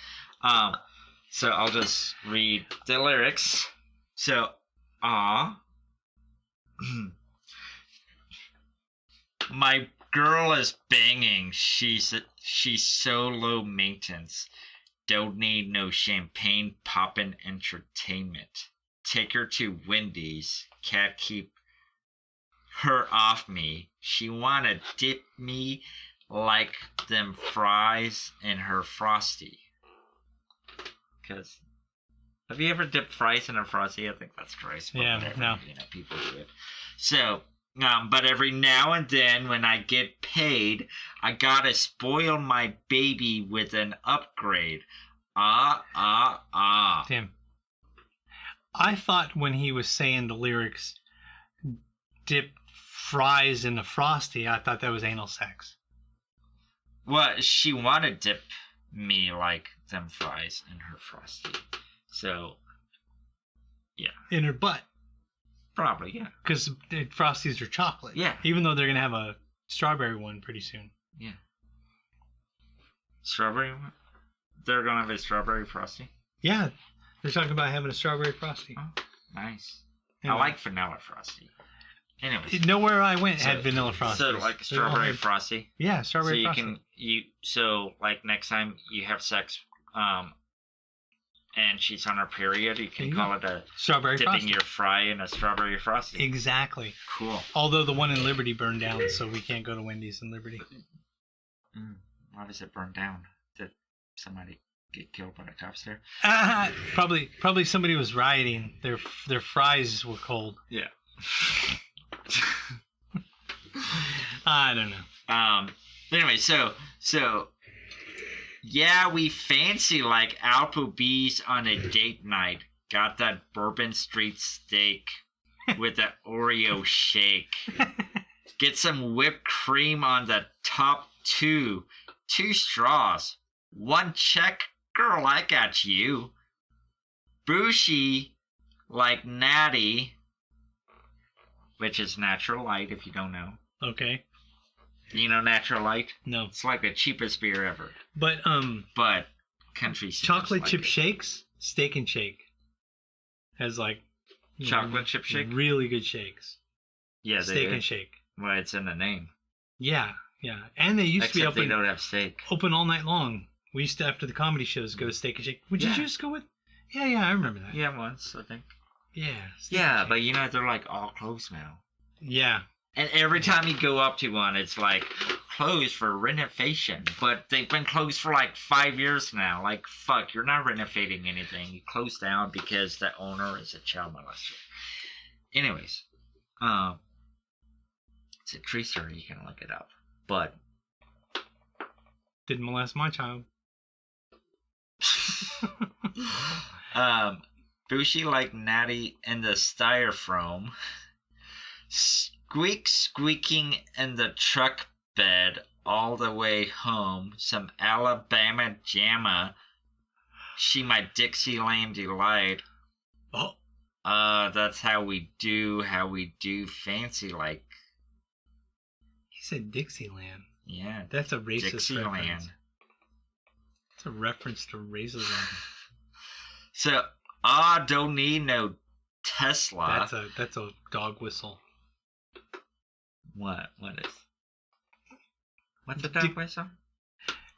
so I'll just read the lyrics. So, my girl is banging. She's so low maintenance. Don't need no champagne poppin' entertainment. Take her to Wendy's. Can't keep her off me. She wanna dip me like them fries in her Frosty. Cause have you ever dipped fries in a Frosty? I think that's gross. Yeah, whatever, no. You know, people do it. So, but every now and then when I get paid, I gotta spoil my baby with an upgrade. Damn. I thought when he was saying the lyrics, dip fries in the Frosty, I thought that was anal sex. Well, she wanna dip me like them fries in her Frosty. So, yeah. In her butt. Probably, yeah. Because Frosties are chocolate. Yeah. Even though they're going to have a strawberry one pretty soon. Yeah. Strawberry one? They're going to have a strawberry Frosty? Yeah. They're talking about having a strawberry Frosty. Oh, nice. Anyway. I like vanilla Frosty. Anyways. Nowhere I went had vanilla Frosty. So, like strawberry Frosty? Yeah, strawberry Frosty. So like next time you have sex, and she's on her period, you can call it a strawberry dipping Frosty. your fry in a strawberry Frosty. Exactly. Cool. Although the one in Liberty burned down, so we can't go to Wendy's in Liberty. Why does it burn down? Did somebody get killed by the cops there? Probably somebody was rioting. Their fries were cold. Yeah. I don't know. Anyway, so yeah, we fancy like Applebee's on a date night. Got that Bourbon Street steak with an Oreo shake. Get some whipped cream on the top two. 2 straws. 1 check. Girl, I got you. Bushy like Natty, which is natural light if you don't know. Okay. You know natural light? No. It's like the cheapest beer ever. But country chocolate like chip it. Shakes, Steak and Shake has like chocolate chip shake, really good shakes. Yeah, Steak and Shake. Well, it's in the name. Yeah, and they used to be open. They don't have steak. Open all night long. We used to, after the comedy shows, go to Steak and Shake. Would you just go with? Yeah, I remember that. Yeah, once I think. Yeah. Yeah, but you know they're like all closed now. Yeah. And every time you go up to one, it's like closed for renovation. But they've been closed for like 5 years now. Like, fuck, you're not renovating anything. You closed down because the owner is a child molester. Anyways, it's a tree story. You can look it up. But didn't molest my child. Bushy like Natty in the styrofoam. Squeaks squeaking in the truck bed all the way home. Some Alabama jamma. She my Dixieland delight. Oh. That's how we do fancy like. He said Dixieland. Yeah. That's a racist Dixieland. reference. It's a reference to racism. So, don't need no Tesla. That's a dog whistle. What is? What's a dog whistle?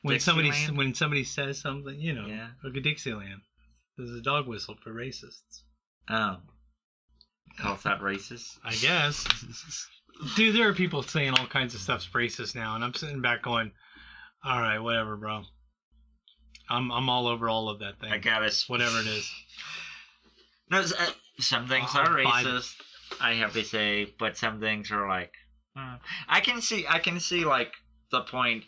When somebody says something, you know, like a Dixieland. There's a dog whistle for racists. Oh. Calls that racist? I guess. Dude, there are people saying all kinds of stuff's racist now, and I'm sitting back going, all right, whatever, bro. I'm all over all of that thing. I got it. Whatever it is. No, some things are racist, I have to say, but some things are like, I can see like the point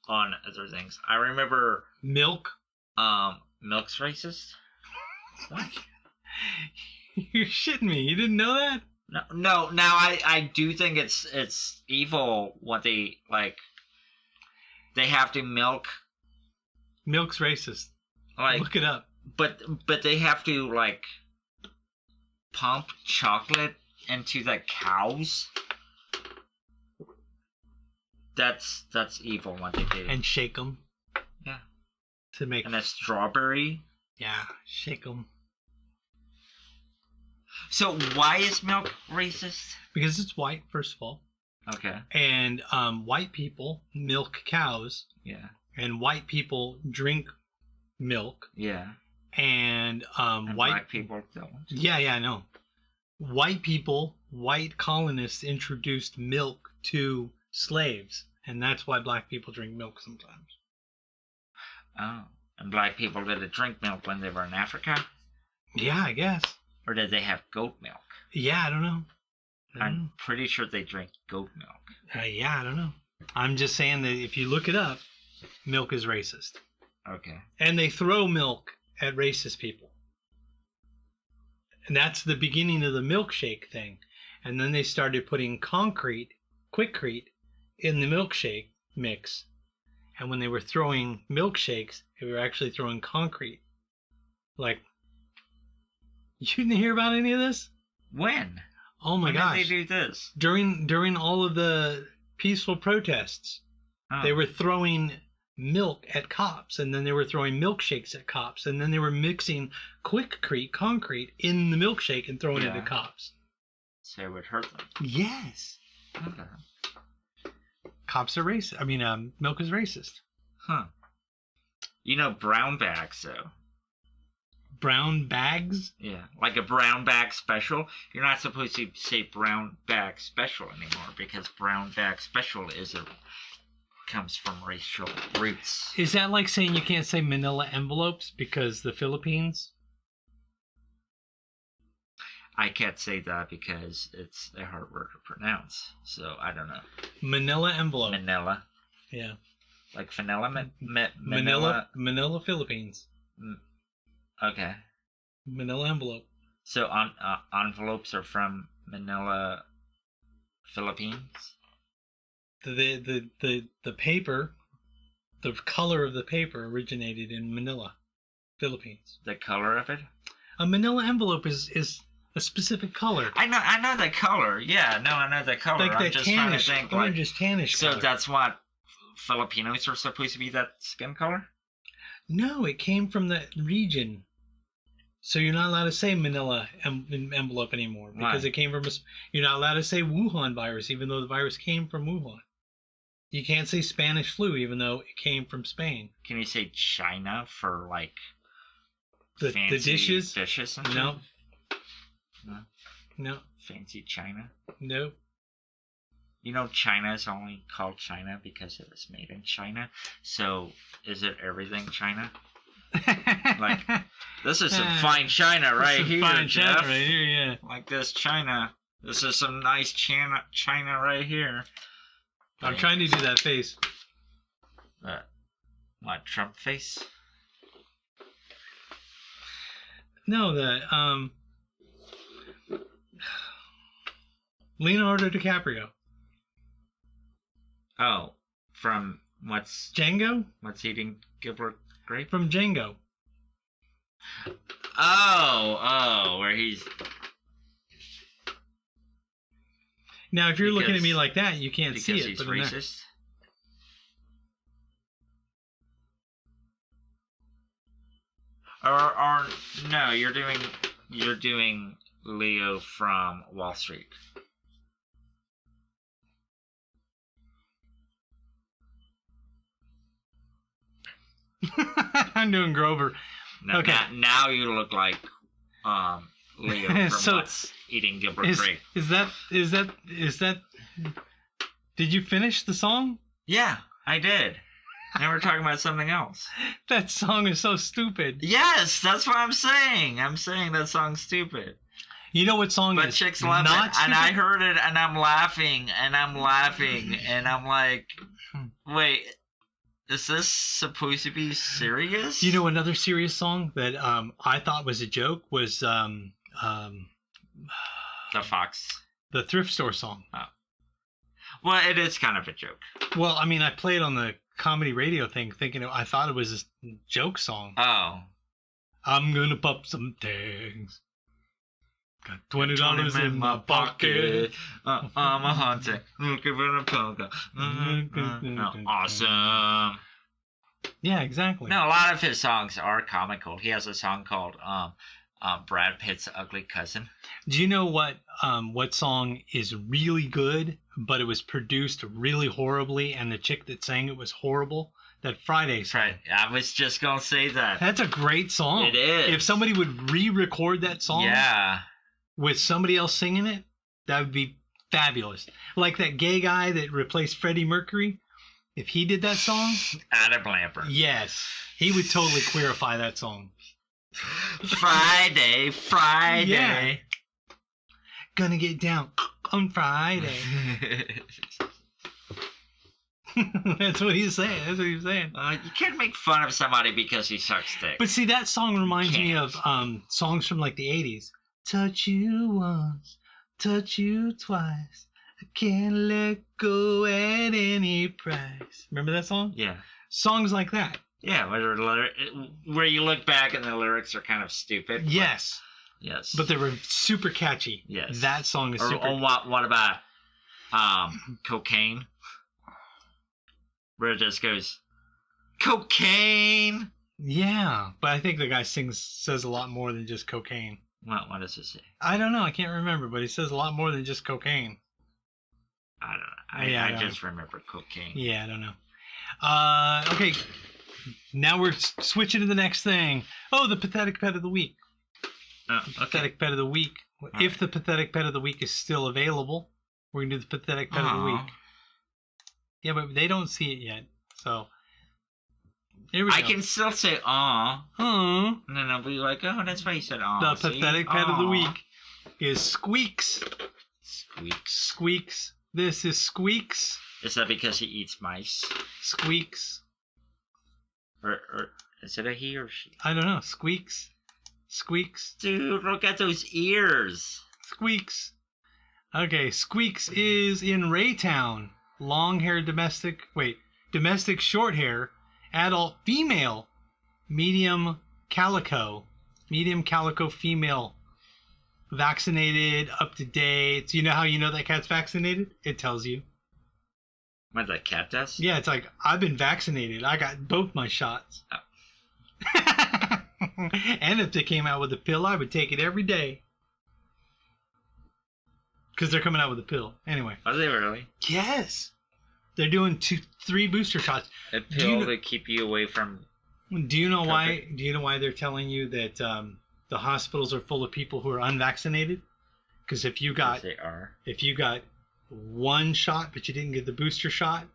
on other things. I remember milk. Milk's racist? What? You're shitting me. You didn't know that? No. Now I do think it's evil what they like. They have to milk. Milk's racist. Like, look it up. But they have to like pump chocolate into the cows. That's evil what they do. And shake them. Yeah. To make. And a strawberry. Yeah, shake them. So why is milk racist? Because it's white, first of all. Okay. And white people milk cows. Yeah. And white people drink milk. Yeah. And white black people don't. Yeah, I know. White colonists introduced milk to slaves, and that's why black people drink milk sometimes. Oh. And black people didn't drink milk when they were in Africa? Yeah, I guess. Or did they have goat milk? Yeah, I don't know. I'm pretty sure they drink goat milk. Yeah, I don't know. I'm just saying that if you look it up, milk is racist. Okay. And they throw milk at racist people. And that's the beginning of the milkshake thing. And then they started putting Quikrete in the milkshake mix. And when they were throwing milkshakes, they were actually throwing concrete. Like, you didn't hear about any of this? When? Oh my gosh. When did they do this? During all of the peaceful protests, they were throwing milk at cops, and then they were throwing milkshakes at cops, and then they were mixing concrete in the milkshake and throwing it at cops. So it would hurt them. Yes. Okay. Cops are racist. I mean, milk is racist. Huh. You know brown bags, though. Brown bags? Yeah, like a brown bag special. You're not supposed to say brown bag special anymore because brown bag special comes from racial roots. Is that like saying you can't say manila envelopes because the Philippines? I can't say that because it's a hard word to pronounce, so I don't know. Manila envelope. Manila. Yeah. Like vanilla? Manila, Philippines. Okay. Manila envelope. So envelopes are from Manila, Philippines? The paper, the color of the paper originated in Manila, Philippines. The color of it? A Manila envelope is a specific color. I know the color. Yeah, no, I know the color. Like I'm just trying to think. Orange tannish so color. That's what Filipinos are supposed to be, that skin color? No, it came from the region. So you're not allowed to say Manila envelope anymore because it came from you're not allowed to say Wuhan virus even though the virus came from Wuhan. You can't say Spanish flu even though it came from Spain. Can you say China for like the dishes? Dishes and No. No. No. Fancy China? No. You know China is only called China because it was made in China. So is it everything China? Like, this is some fine China right here, fine Jeff. China right here, yeah. Like this China. This is some nice China right here. I'm trying to do that face. What, Trump face? No, Leonardo DiCaprio. Oh, from what's Django? What's Eating Gilbert Grape? From Django. Oh, where he's... Now, if you're looking at me like that, you can't see it. Because he's racist? Or no, you're doing Leo from Wall Street. I'm doing Grover. No, okay. Now you look like Leo from What's Eating Gilbert Grape. Is that? Did you finish the song? Yeah, I did. Now we're talking about something else. That song is so stupid. Yes, that's what I'm saying. I'm saying that song's stupid. You know what song but chicks love it. And I heard it, and I'm laughing, and I'm like, wait, Is this supposed to be serious? You know, another serious song that I thought was a joke was the Fox. The thrift store song. Oh. Well, it is kind of a joke. Well, I mean, I played on the comedy radio thing thinking I thought it was a joke song. Oh. I'm gonna pop some tags. Got $20 in my pocket. I'm a hunter. Looking for a poker. Awesome. Yeah, exactly. No, a lot of his songs are comical. He has a song called Brad Pitt's Ugly Cousin. Do you know what song is really good, but it was produced really horribly, and the chick that sang it was horrible? That Friday song. Right. I was just gonna say that. That's a great song. It is. If somebody would re-record that song, yeah, with somebody else singing it, that would be fabulous. Like that gay guy that replaced Freddie Mercury. If he did that song, Adam Lambert. Yes, he would totally queerify that song. Friday. Yeah. Gonna get down on Friday. That's what he's saying. You can't make fun of somebody because he sucks dick. But see, that song reminds me of songs from like the 80s. Touch you once, touch you twice. I can't let go at any price. Remember that song? Yeah. Songs like that. Yeah, where you look back and the lyrics are kind of stupid. Yes. Yes. But they were super catchy. Yes. That song is super. What about Cocaine? Where it just goes, cocaine. Yeah, but I think the guy says a lot more than just cocaine. What does it say? I don't know. I can't remember, but he says a lot more than just cocaine. I don't know. I just remember cocaine. Yeah, I don't know. Okay, now we're switching to the next thing. Oh, the pathetic pet of the week. Oh, okay. Pathetic pet of the week. If the pathetic pet of the week is still available, we're going to do the pathetic pet of the week. Yeah, but they don't see it yet. So, here we go. I can still say, aw. Aww. And then I'll be like, oh, that's why you said, aw. The pathetic pet of the week is Squeaks. Squeaks. This is Squeaks. Is that because he eats mice? Squeaks. Or is it a he or she? I don't know. Squeaks. Dude, look at those ears. Squeaks. Okay, Squeaks is in Raytown. Long-haired domestic short hair, adult female, medium calico female, vaccinated, up to date. So you know how you know that cat's vaccinated? It tells you. What, that cat does? Yeah, it's like, I've been vaccinated. I got both my shots. Oh. And if they came out with a pill, I would take it every day. Because they're coming out with a pill. Anyway. Are they really? Yes. They're doing 3 booster shots. A pill to keep you away from... Do you know why they're telling you that the hospitals are full of people who are unvaccinated? Because if you got one shot but you didn't get the booster shot,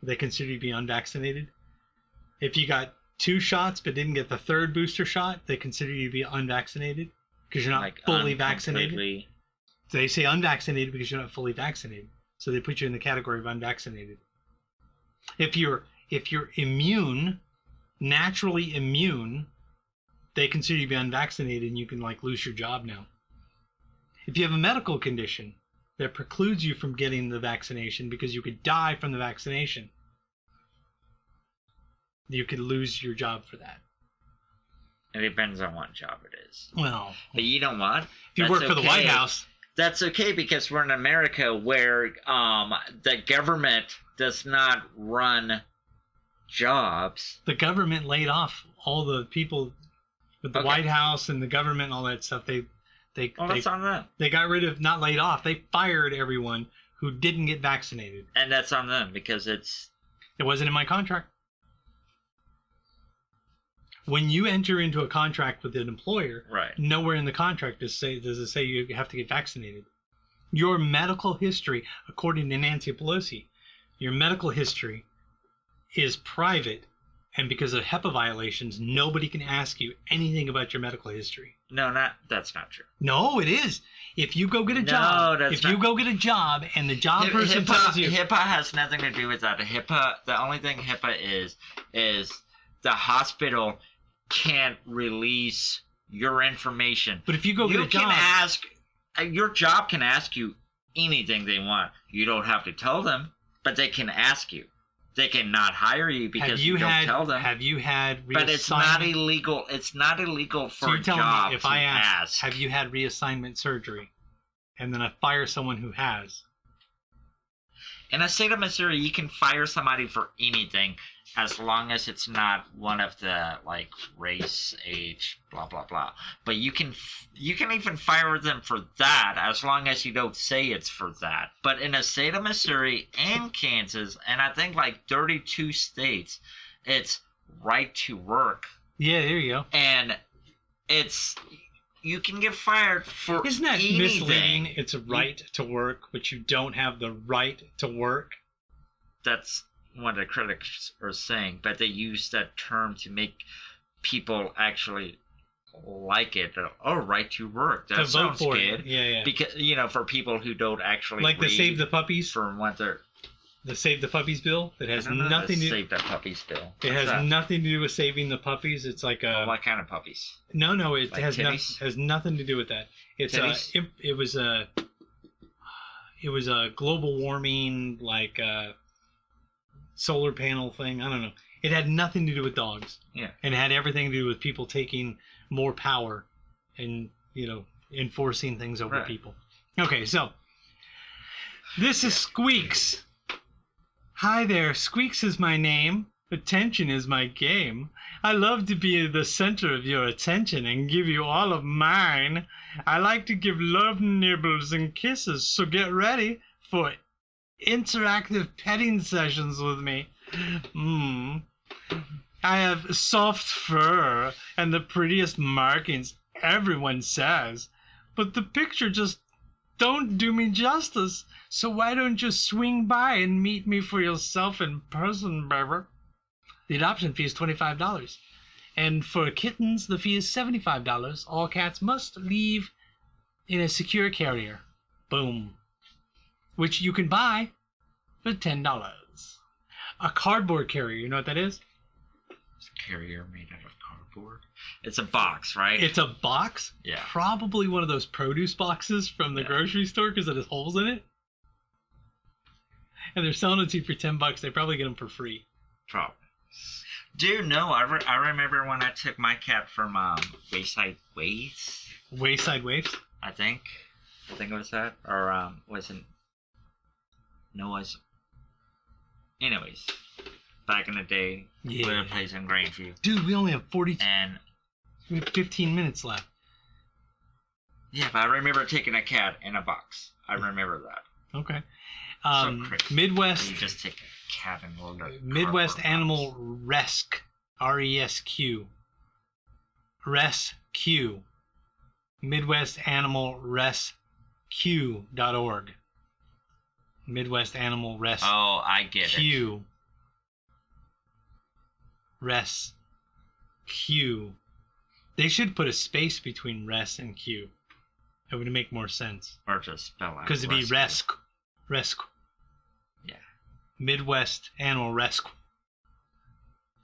they consider you to be unvaccinated. If you got 2 shots but didn't get the 3rd booster shot, they consider you to be unvaccinated because you're not fully vaccinated. They say unvaccinated because you're not fully vaccinated. So they put you in the category of unvaccinated. If you're immune, naturally immune, they consider you to be unvaccinated and you can lose your job now. If you have a medical condition that precludes you from getting the vaccination because you could die from the vaccination, you could lose your job for that. It depends on what job it is. Well, but you know what? If you work for the White House. That's okay because we're in America where the government does not run jobs. The government laid off all the people with the White House and the government and all that stuff. That's on them. They got rid of, not laid off, they fired everyone who didn't get vaccinated. And that's on them because it wasn't in my contract. When you enter into a contract with an employer, right, nowhere in the contract does it say you have to get vaccinated. Your medical history, according to Nancy Pelosi, your medical history is private And because of HIPAA violations, nobody can ask you anything about your medical history. No, that's not true. No, it is. If you go get a job, you go get a job and the job person tells you... HIPAA has nothing to do with that. The only thing HIPAA is the hospital can't release your information. But if you go get a job... Your job can ask you anything they want. You don't have to tell them, but they can ask you. They cannot hire you because you don't tell them. Have you had reassignment? But it's not illegal. It's not illegal for a job if I ask, have you had reassignment surgery? And then I fire someone who has. In a state of Missouri, you can fire somebody for anything as long as it's not one of the, like, race, age, blah, blah, blah. But you can even fire them for that as long as you don't say it's for that. But in a state of Missouri and Kansas, and I think like 32 states, it's right to work. Yeah, there you go. And you can get fired for Isn't that anything. Misleading? It's a right to work, but you don't have the right to work. That's what the critics are saying, but they use that term to make people actually like it. Oh, right to work. That sounds good. Yeah. Because, for people who don't actually like the Save the Puppies. From what they're... The Save the Puppies bill that has nothing to Save the Puppies bill. It has nothing to do with saving the puppies. It's like a... What kind of puppies? No, it like has nothing to do with that. It's it was a global warming, like solar panel thing. I don't know. It had nothing to do with dogs. Yeah. And it had everything to do with people taking more power and, enforcing things over people. Okay, so this is Squeaks. Hi there, Squeaks is my name. Attention is my game. I love to be the center of your attention and give you all of mine. I like to give love nibbles and kisses, so get ready for interactive petting sessions with me. I have soft fur and the prettiest markings, everyone says. But the picture just don't do me justice. So why don't you swing by and meet me for yourself in person, baby? The adoption fee is $25. And for kittens, the fee is $75. All cats must leave in a secure carrier. Boom. Which you can buy for $10. A cardboard carrier, you know what that is? It's a carrier made out of cardboard. It's a box, right? It's a box? Yeah. Probably one of those produce boxes from the grocery store because it has holes in it. And they're selling it to you for $10. They probably get them for free. Probably. Dude, no, I remember when I took my cat from Wayside Waves. Wayside Waves? I think it was that. Or wasn't... No, was... Anyways. Back in the day, we had a place in Grandview. Dude, we only have we have 15 minutes left. Yeah, but I remember taking a cat in a box. I remember that. Okay. So Midwest. You just take a cat and roll it. Midwest Animal Rescue. RESQ. Rescue. Midwest Animal Rescue.org. Midwest Animal Rescue. Oh, I get it. Rescue. They should put a space between res and q. It would make more sense. Or just spell out. Because it'd be rescue. Rescue. Yeah. Midwest Animal Rescue.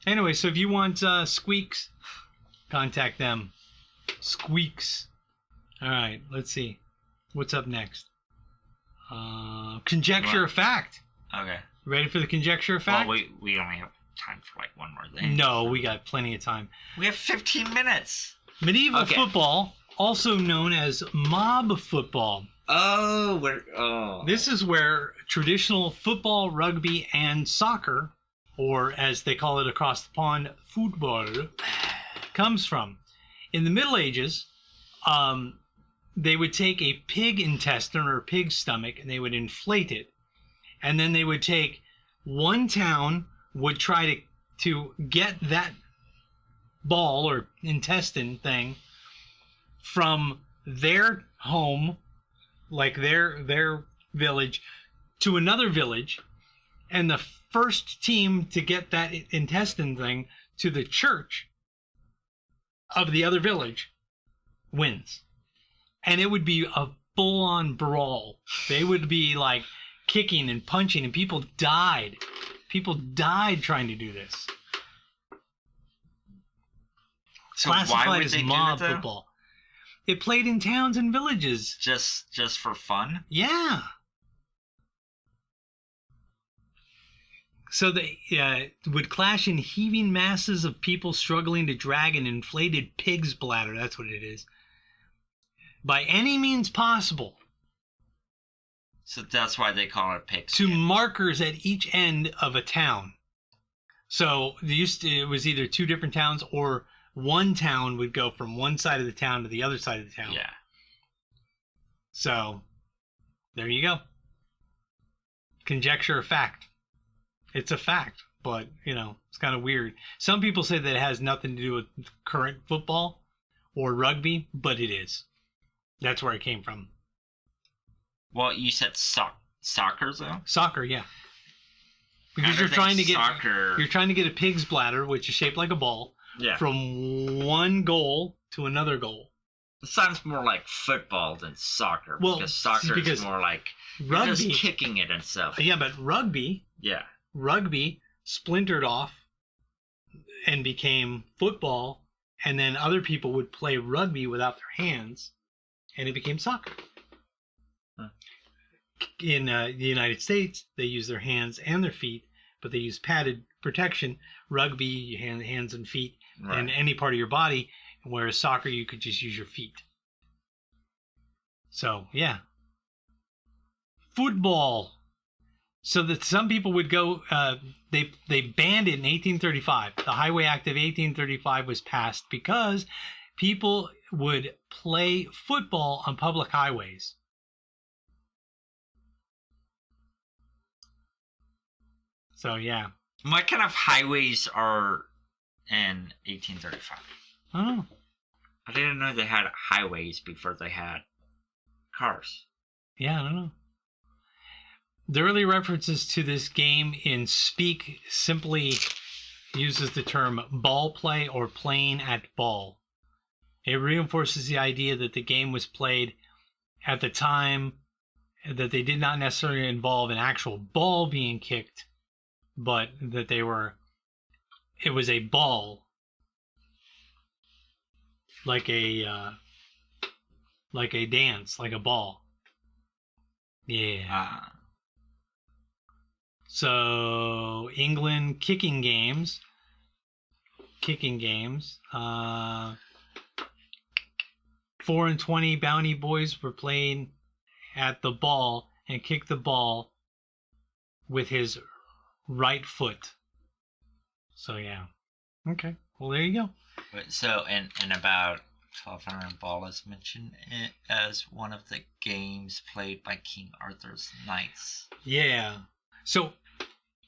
Anyway, so if you want Squeaks, contact them. Squeaks. All right, let's see. What's up next? Conjecture of fact. Okay. Ready for the conjecture of fact? Well, we only have time for like one more thing. No, we got plenty of time. We have 15 minutes. Medieval football, also known as mob football. This is where traditional football, rugby, and soccer, or as they call it across the pond, football, comes from. In the Middle Ages, they would take a pig intestine or a pig stomach and they would inflate it. And then they would take one town would try to get that ball or intestine thing from their home, like their village, to another village, And the first team to get that intestine thing to the church of the other village wins. And it would be a full-on brawl. They would be like kicking and punching, and people died. People died trying to do this. So classified why would as they mob do it, though? football. It played in towns and villages. Just for fun? Yeah. So they would clash in heaving masses of people struggling to drag an inflated pig's bladder. That's what it is. By any means possible. So that's why they call it pigs. To markers at each end of a town. So it was either two different towns, or one town would go from one side of the town to the other side of the town. Yeah. So there you go. Conjecture or fact. It's a fact, but, it's kind of weird. Some people say that it has nothing to do with current football or rugby, but it is. That's where it came from. Well, you said soccer, though? Soccer, yeah. Because you're trying to get a pig's bladder, which is shaped like a ball, from one goal to another goal. It sounds more like football than soccer. Well, because soccer is more like rugby, just kicking it and stuff. Yeah, but rugby splintered off and became football, and then other people would play rugby without their hands, and it became soccer. Huh. In the United States, they use their hands and their feet, but they use padded protection. Rugby, hands and feet, and any part of your body, whereas soccer, you could just use your feet. So, yeah. Football. So that some people would go, they banned it in 1835. The Highway Act of 1835 was passed because people would play football on public highways. So, yeah. What kind of highways are in 1835? I don't know. I didn't know they had highways before they had cars. Yeah, I don't know. The early references to this game in Speak simply uses the term ball play or playing at ball. It reinforces the idea that the game was played at the time, that they did not necessarily involve an actual ball being kicked, but that it was a ball, like a dance, like a ball. Yeah. So England kicking games. 4 and 20 Bounty Boys were playing at the ball and kicked the ball with his right foot. So yeah. Okay. Well, there you go. So and about 1200 ball is mentioned as one of the games played by King Arthur's knights. Yeah. So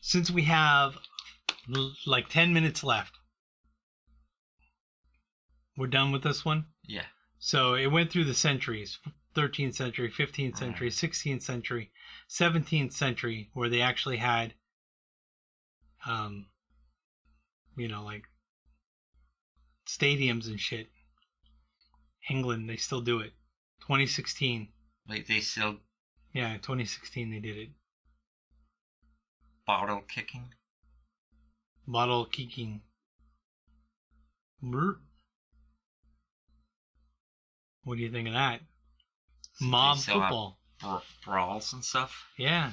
since we have like 10 minutes left, we're done with this one? Yeah. So it went through the centuries, 13th century, 15th century, 16th century, 17th century, where they actually had, like stadiums and shit. England, they still do it. 2016. Like they still... Yeah, 2016 they did it. Bottle kicking. What do you think of that? So mob football. Brawls and stuff? Yeah.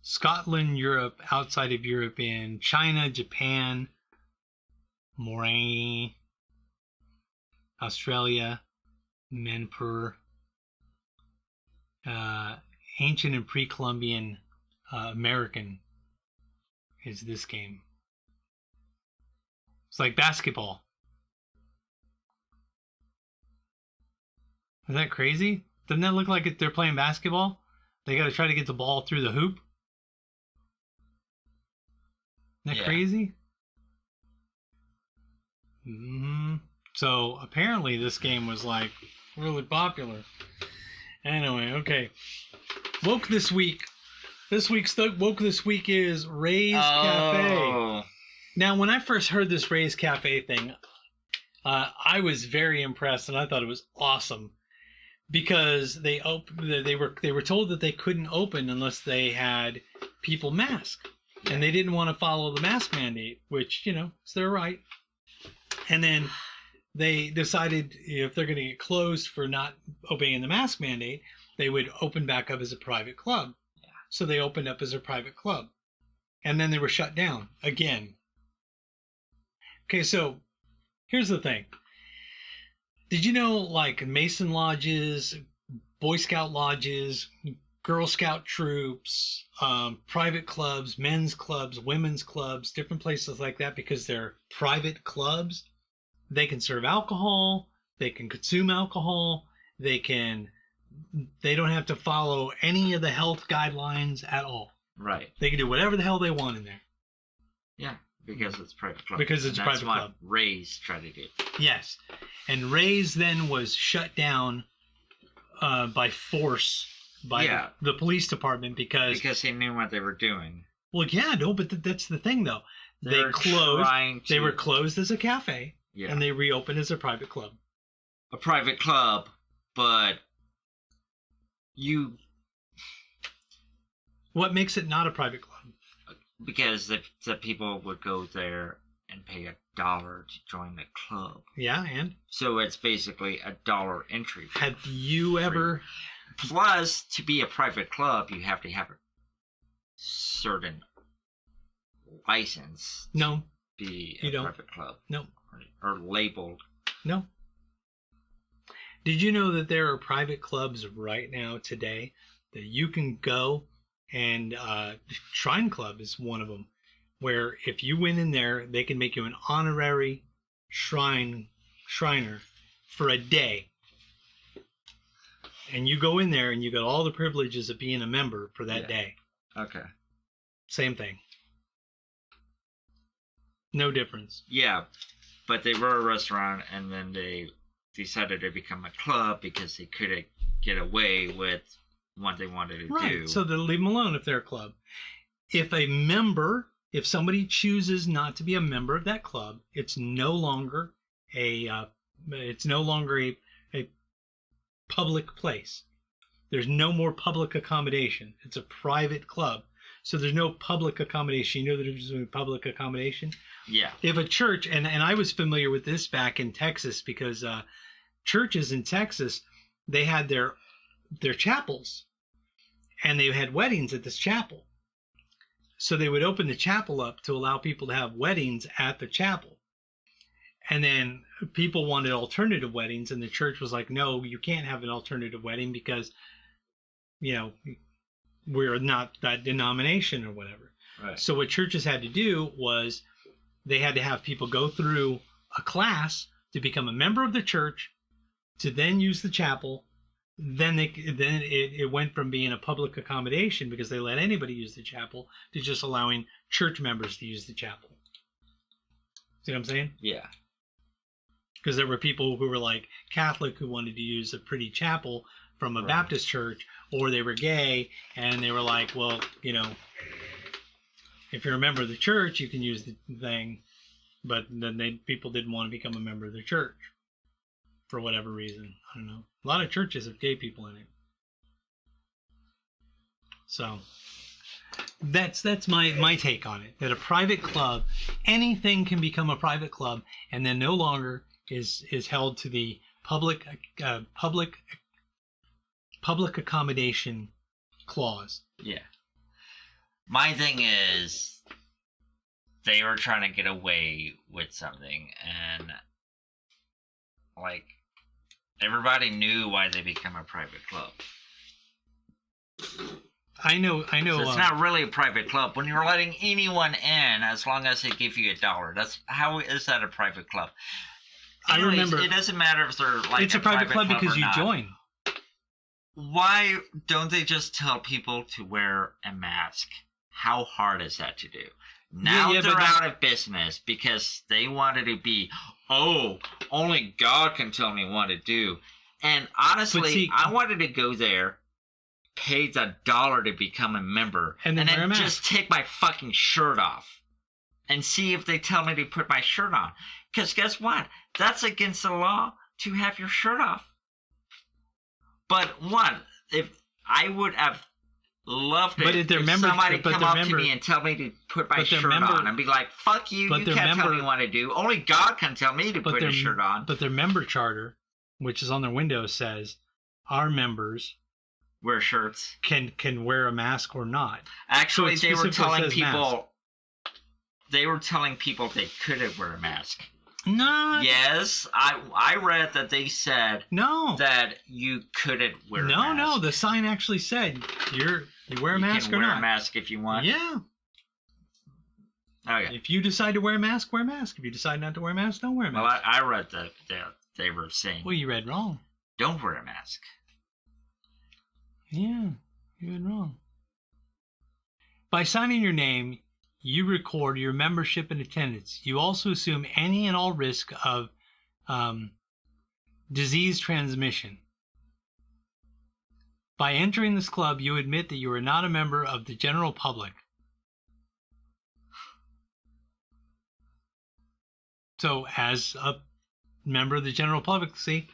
Scotland, Europe, outside of Europe, in China, Japan, Moraine, Australia, Manipur, ancient and pre-Columbian American is this game. It's like basketball. Isn't that crazy? Doesn't that look like they're playing basketball? They got to try to get the ball through the hoop. Isn't that crazy? Mm-hmm. So apparently this game was like really popular. Anyway, okay. Woke this week. This week's woke this week is Ray's Cafe. Now, when I first heard this Ray's Cafe thing, I was very impressed, and I thought it was awesome because they were told that they couldn't open unless they had people masked, and they didn't want to follow the mask mandate, which it's their right. And then they decided if they're going to get closed for not obeying the mask mandate, they would open back up as a private club. Yeah. So they opened up as a private club, and then they were shut down again. Okay, so here's the thing. Did you know, like, Mason lodges, Boy Scout lodges, Girl Scout troops, private clubs, men's clubs, women's clubs, different places like that, because they're private clubs, they can serve alcohol, they can consume alcohol, they don't have to follow any of the health guidelines at all. Right. They can do whatever the hell they want in there. Yeah. Because it's a private club. Because it's a private club. That's what Ray's tried to do. Yes. And Ray's then was shut down by force by the police department because they knew what they were doing. Well, yeah, no, but that's the thing, though. They were closed as a cafe, and they reopened as a private club. A private club, but What makes it not a private club? Because the people would go there and pay $1 to join the club. Yeah, and? So it's basically $1 entry fee. Have you ever... Plus, to be a private club, you have to have a certain license. No. To be a private club. No. Or labeled. No. Did you know that there are private clubs right now today that you can go and Shrine Club is one of them, where if you went in there, they can make you an honorary shriner for a day. And you go in there and you got all the privileges of being a member for that day. Okay. Same thing. No difference. Yeah, but they were a restaurant and then they decided to become a club because they couldn't get away with what they wanted to do. Right, so they'll leave them alone if they're a club. If somebody chooses not to be a member of that club, it's no longer a public place. There's no more public accommodation. It's a private club. So there's no public accommodation. You know the difference between public accommodation? Yeah. If a church, and I was familiar with this back in Texas because churches in Texas, they had their chapels, and they had weddings at this chapel. So they would open the chapel up to allow people to have weddings at the chapel. And then people wanted alternative weddings, and the church was like, no, you can't have an alternative wedding because, we're not that denomination or whatever. Right. So what churches had to do was they had to have people go through a class to become a member of the church, to then use the chapel. Then it went from being a public accommodation because they let anybody use the chapel to just allowing church members to use the chapel. See what I'm saying? Yeah. Because there were people who were like Catholic who wanted to use a pretty chapel from a Baptist church, or they were gay and they were like, well, if you're a member of the church, you can use the thing, but then people didn't want to become a member of the church for whatever reason. I don't know. A lot of churches have gay people in it. So that's my take on it. That a private club, anything can become a private club, and then no longer is held to the public accommodation clause. Yeah. My thing is, they were trying to get away with something, and everybody knew why they become a private club. I know. So it's not really a private club when you're letting anyone in, as long as they give you $1. That's how is that a private club? Anyways, I remember. It doesn't matter if they're it's a private club because you join. Why don't they just tell people to wear a mask? How hard is that to do? Now they're out of business because they wanted to be, only God can tell me what to do. And honestly, I wanted to go there paid $1 to become a member, and then just take my fucking shirt off and see if they tell me to put my shirt on. Because guess what? That's against the law to have your shirt off. But if I would have loved it if somebody come up to me and tell me to put my shirt on and be like, fuck you, you can't tell me what to do. Only God can tell me to put a shirt on. But their member charter, which is on their window, says our members wear shirts, can wear a mask or not. Actually, they were telling people they couldn't wear a mask. No. Yes, I read that they said that you couldn't wear a mask. No, the sign actually said you wear a mask or not. You can wear a mask if you want. Yeah. Okay. If you decide to wear a mask, wear a mask. If you decide not to wear a mask, don't wear a mask. Well, I read that they were saying. Well, you read wrong. Don't wear a mask. Yeah, you read wrong. By signing your name, you record your membership and attendance. You also assume any and all risk of disease transmission. By entering this club, you admit that you are not a member of the general public. So, as a member of the general public, see,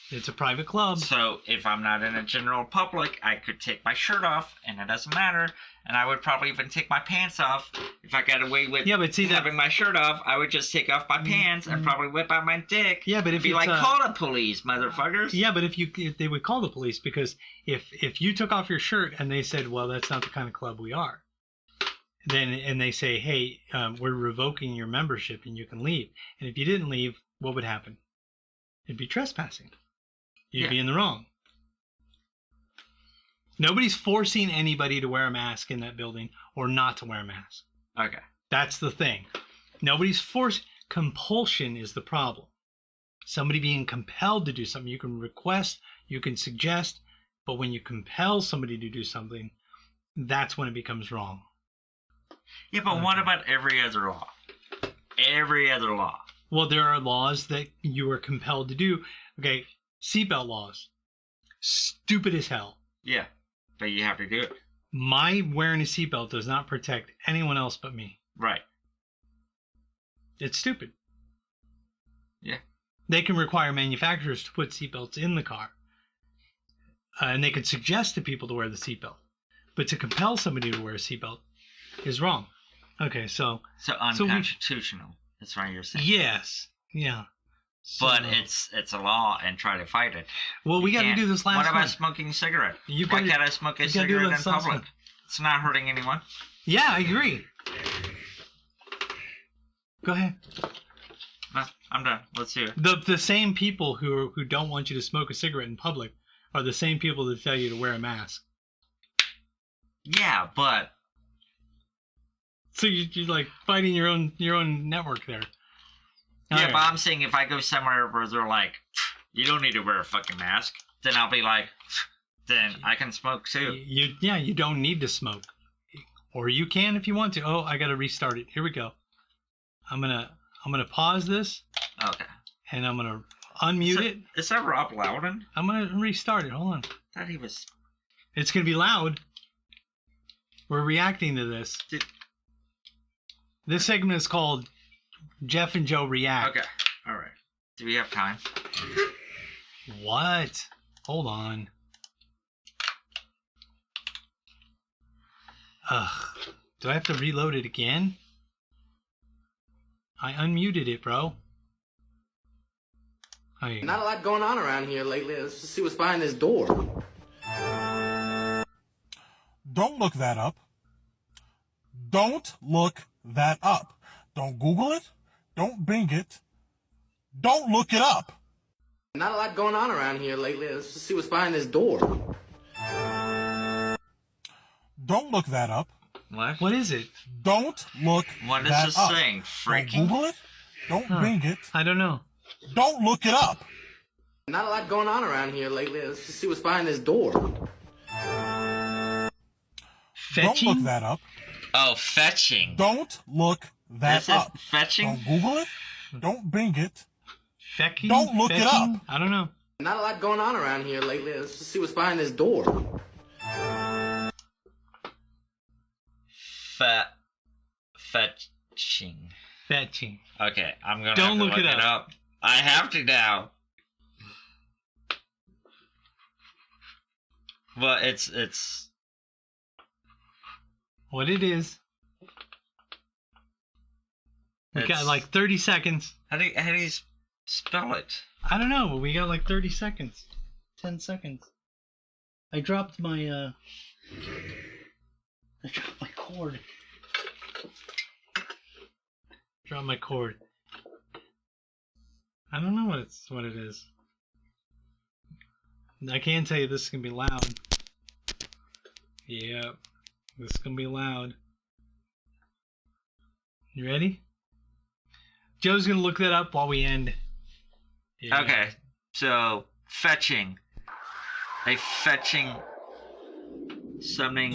it's a private club. So, if I'm not in a general public, I could take my shirt off, and it doesn't matter. And I would probably even take my pants off. If I got away with having my shirt off, I would just take off my pants and probably whip out my dick. Yeah, but if be like, call the police, motherfuckers. Yeah, but if they would call the police, because if you took off your shirt and they said, well, that's not the kind of club we are, and they say, hey, we're revoking your membership and you can leave. And if you didn't leave, what would happen? It'd be trespassing. You'd be in the wrong. Nobody's forcing anybody to wear a mask in that building or not to wear a mask. Okay. That's the thing. Nobody's forced. Compulsion is the problem. Somebody being compelled to do something. You can request, you can suggest, but when you compel somebody to do something, that's when it becomes wrong. Yeah, but what about every other law? Every other law. Well, there are laws that you are compelled to do. Okay, seatbelt laws. Stupid as hell. Yeah. But you have to do it. My wearing a seatbelt does not protect anyone else but me. Right. It's stupid. Yeah. They can require manufacturers to put seatbelts in the car. And they can suggest to people to wear the seatbelt. But to compel somebody to wear a seatbelt is wrong. Okay, so... So unconstitutional. That's what you're saying. Yes. Yeah. But it's a law and try to fight it. Well, we got to do this last one. What about smoking a cigarette? Why can't I smoke a cigarette in public? It's not hurting anyone. Yeah, I agree. Go ahead. No, I'm done. Let's hear it. The same people who don't want you to smoke a cigarette in public are the same people that tell you to wear a mask. Yeah, but... So you're like fighting your own network there. Yeah, right. But I'm saying if I go somewhere where they're like, you don't need to wear a fucking mask, then I'll be like, then I can smoke too. You don't need to smoke. Or you can if you want to. Oh, I got to restart it. Here we go. I'm gonna pause this. Okay. And I'm gonna unmute it. Is that Rob Loudon? I'm gonna restart it. Hold on. I thought he was... It's gonna be loud. We're reacting to this. This segment is called Jeff and Joe React. Okay. All right. Do we have time? What? Hold on. Ugh. Do I have to reload it again? I unmuted it, bro. Not a lot going on around here lately. Let's just see what's behind this door. Don't look that up. Don't look that up. Don't Google it. Don't Bing it. Don't look it up. Not a lot going on around here lately. Let's just see what's behind this door. Don't look that up. What? What is it? Don't look what that up. What is this thing? Freaking? Don't Google it. Don't Bing it. I don't know. Don't look it up. Not a lot going on around here lately. Let's just see what's behind this door. Fetching? Don't look that up. Oh, fetching. Don't look that up. Fetching? Don't Google it. Don't Bing it. Fecking? Don't look it up. I don't know. Not a lot going on around here lately. Let's just see what's behind this door. Fetching. Fetching. Okay, I'm gonna Don't have to look it up. I have to now. Well, it's what it is. We got like 30 seconds. How do you spell it? I don't know, but we got like 30 seconds. 10 seconds. I dropped my cord. Drop my cord. I don't know what it is. I can tell you this is gonna be loud. Yep. This is gonna be loud. You ready? Joe's gonna look that up while we end. Yeah. Okay. So fetching. A fetching something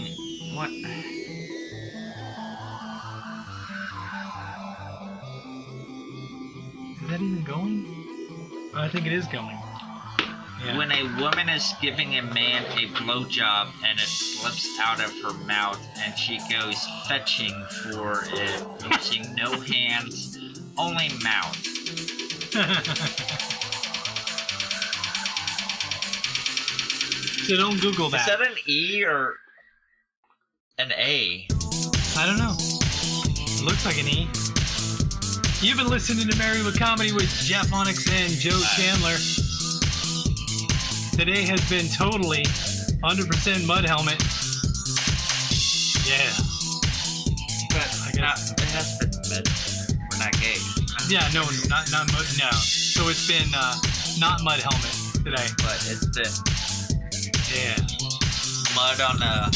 what? Is that even going? Oh, I think it is going. Yeah. When a woman is giving a man a blowjob and it slips out of her mouth and she goes fetching for it using no hands, only mouth. So don't Google that. Is that an E or an A? I don't know. It looks like an E. You've been listening to Married with Comedy with Jeff Onyx and Joe Chandler. Today has been totally 100% mud helmet. Yeah. But I guess it has been mud. We're not gay. Yeah, no, not mud. No. So it's been not mud helmet today. But it's been yeah mud on a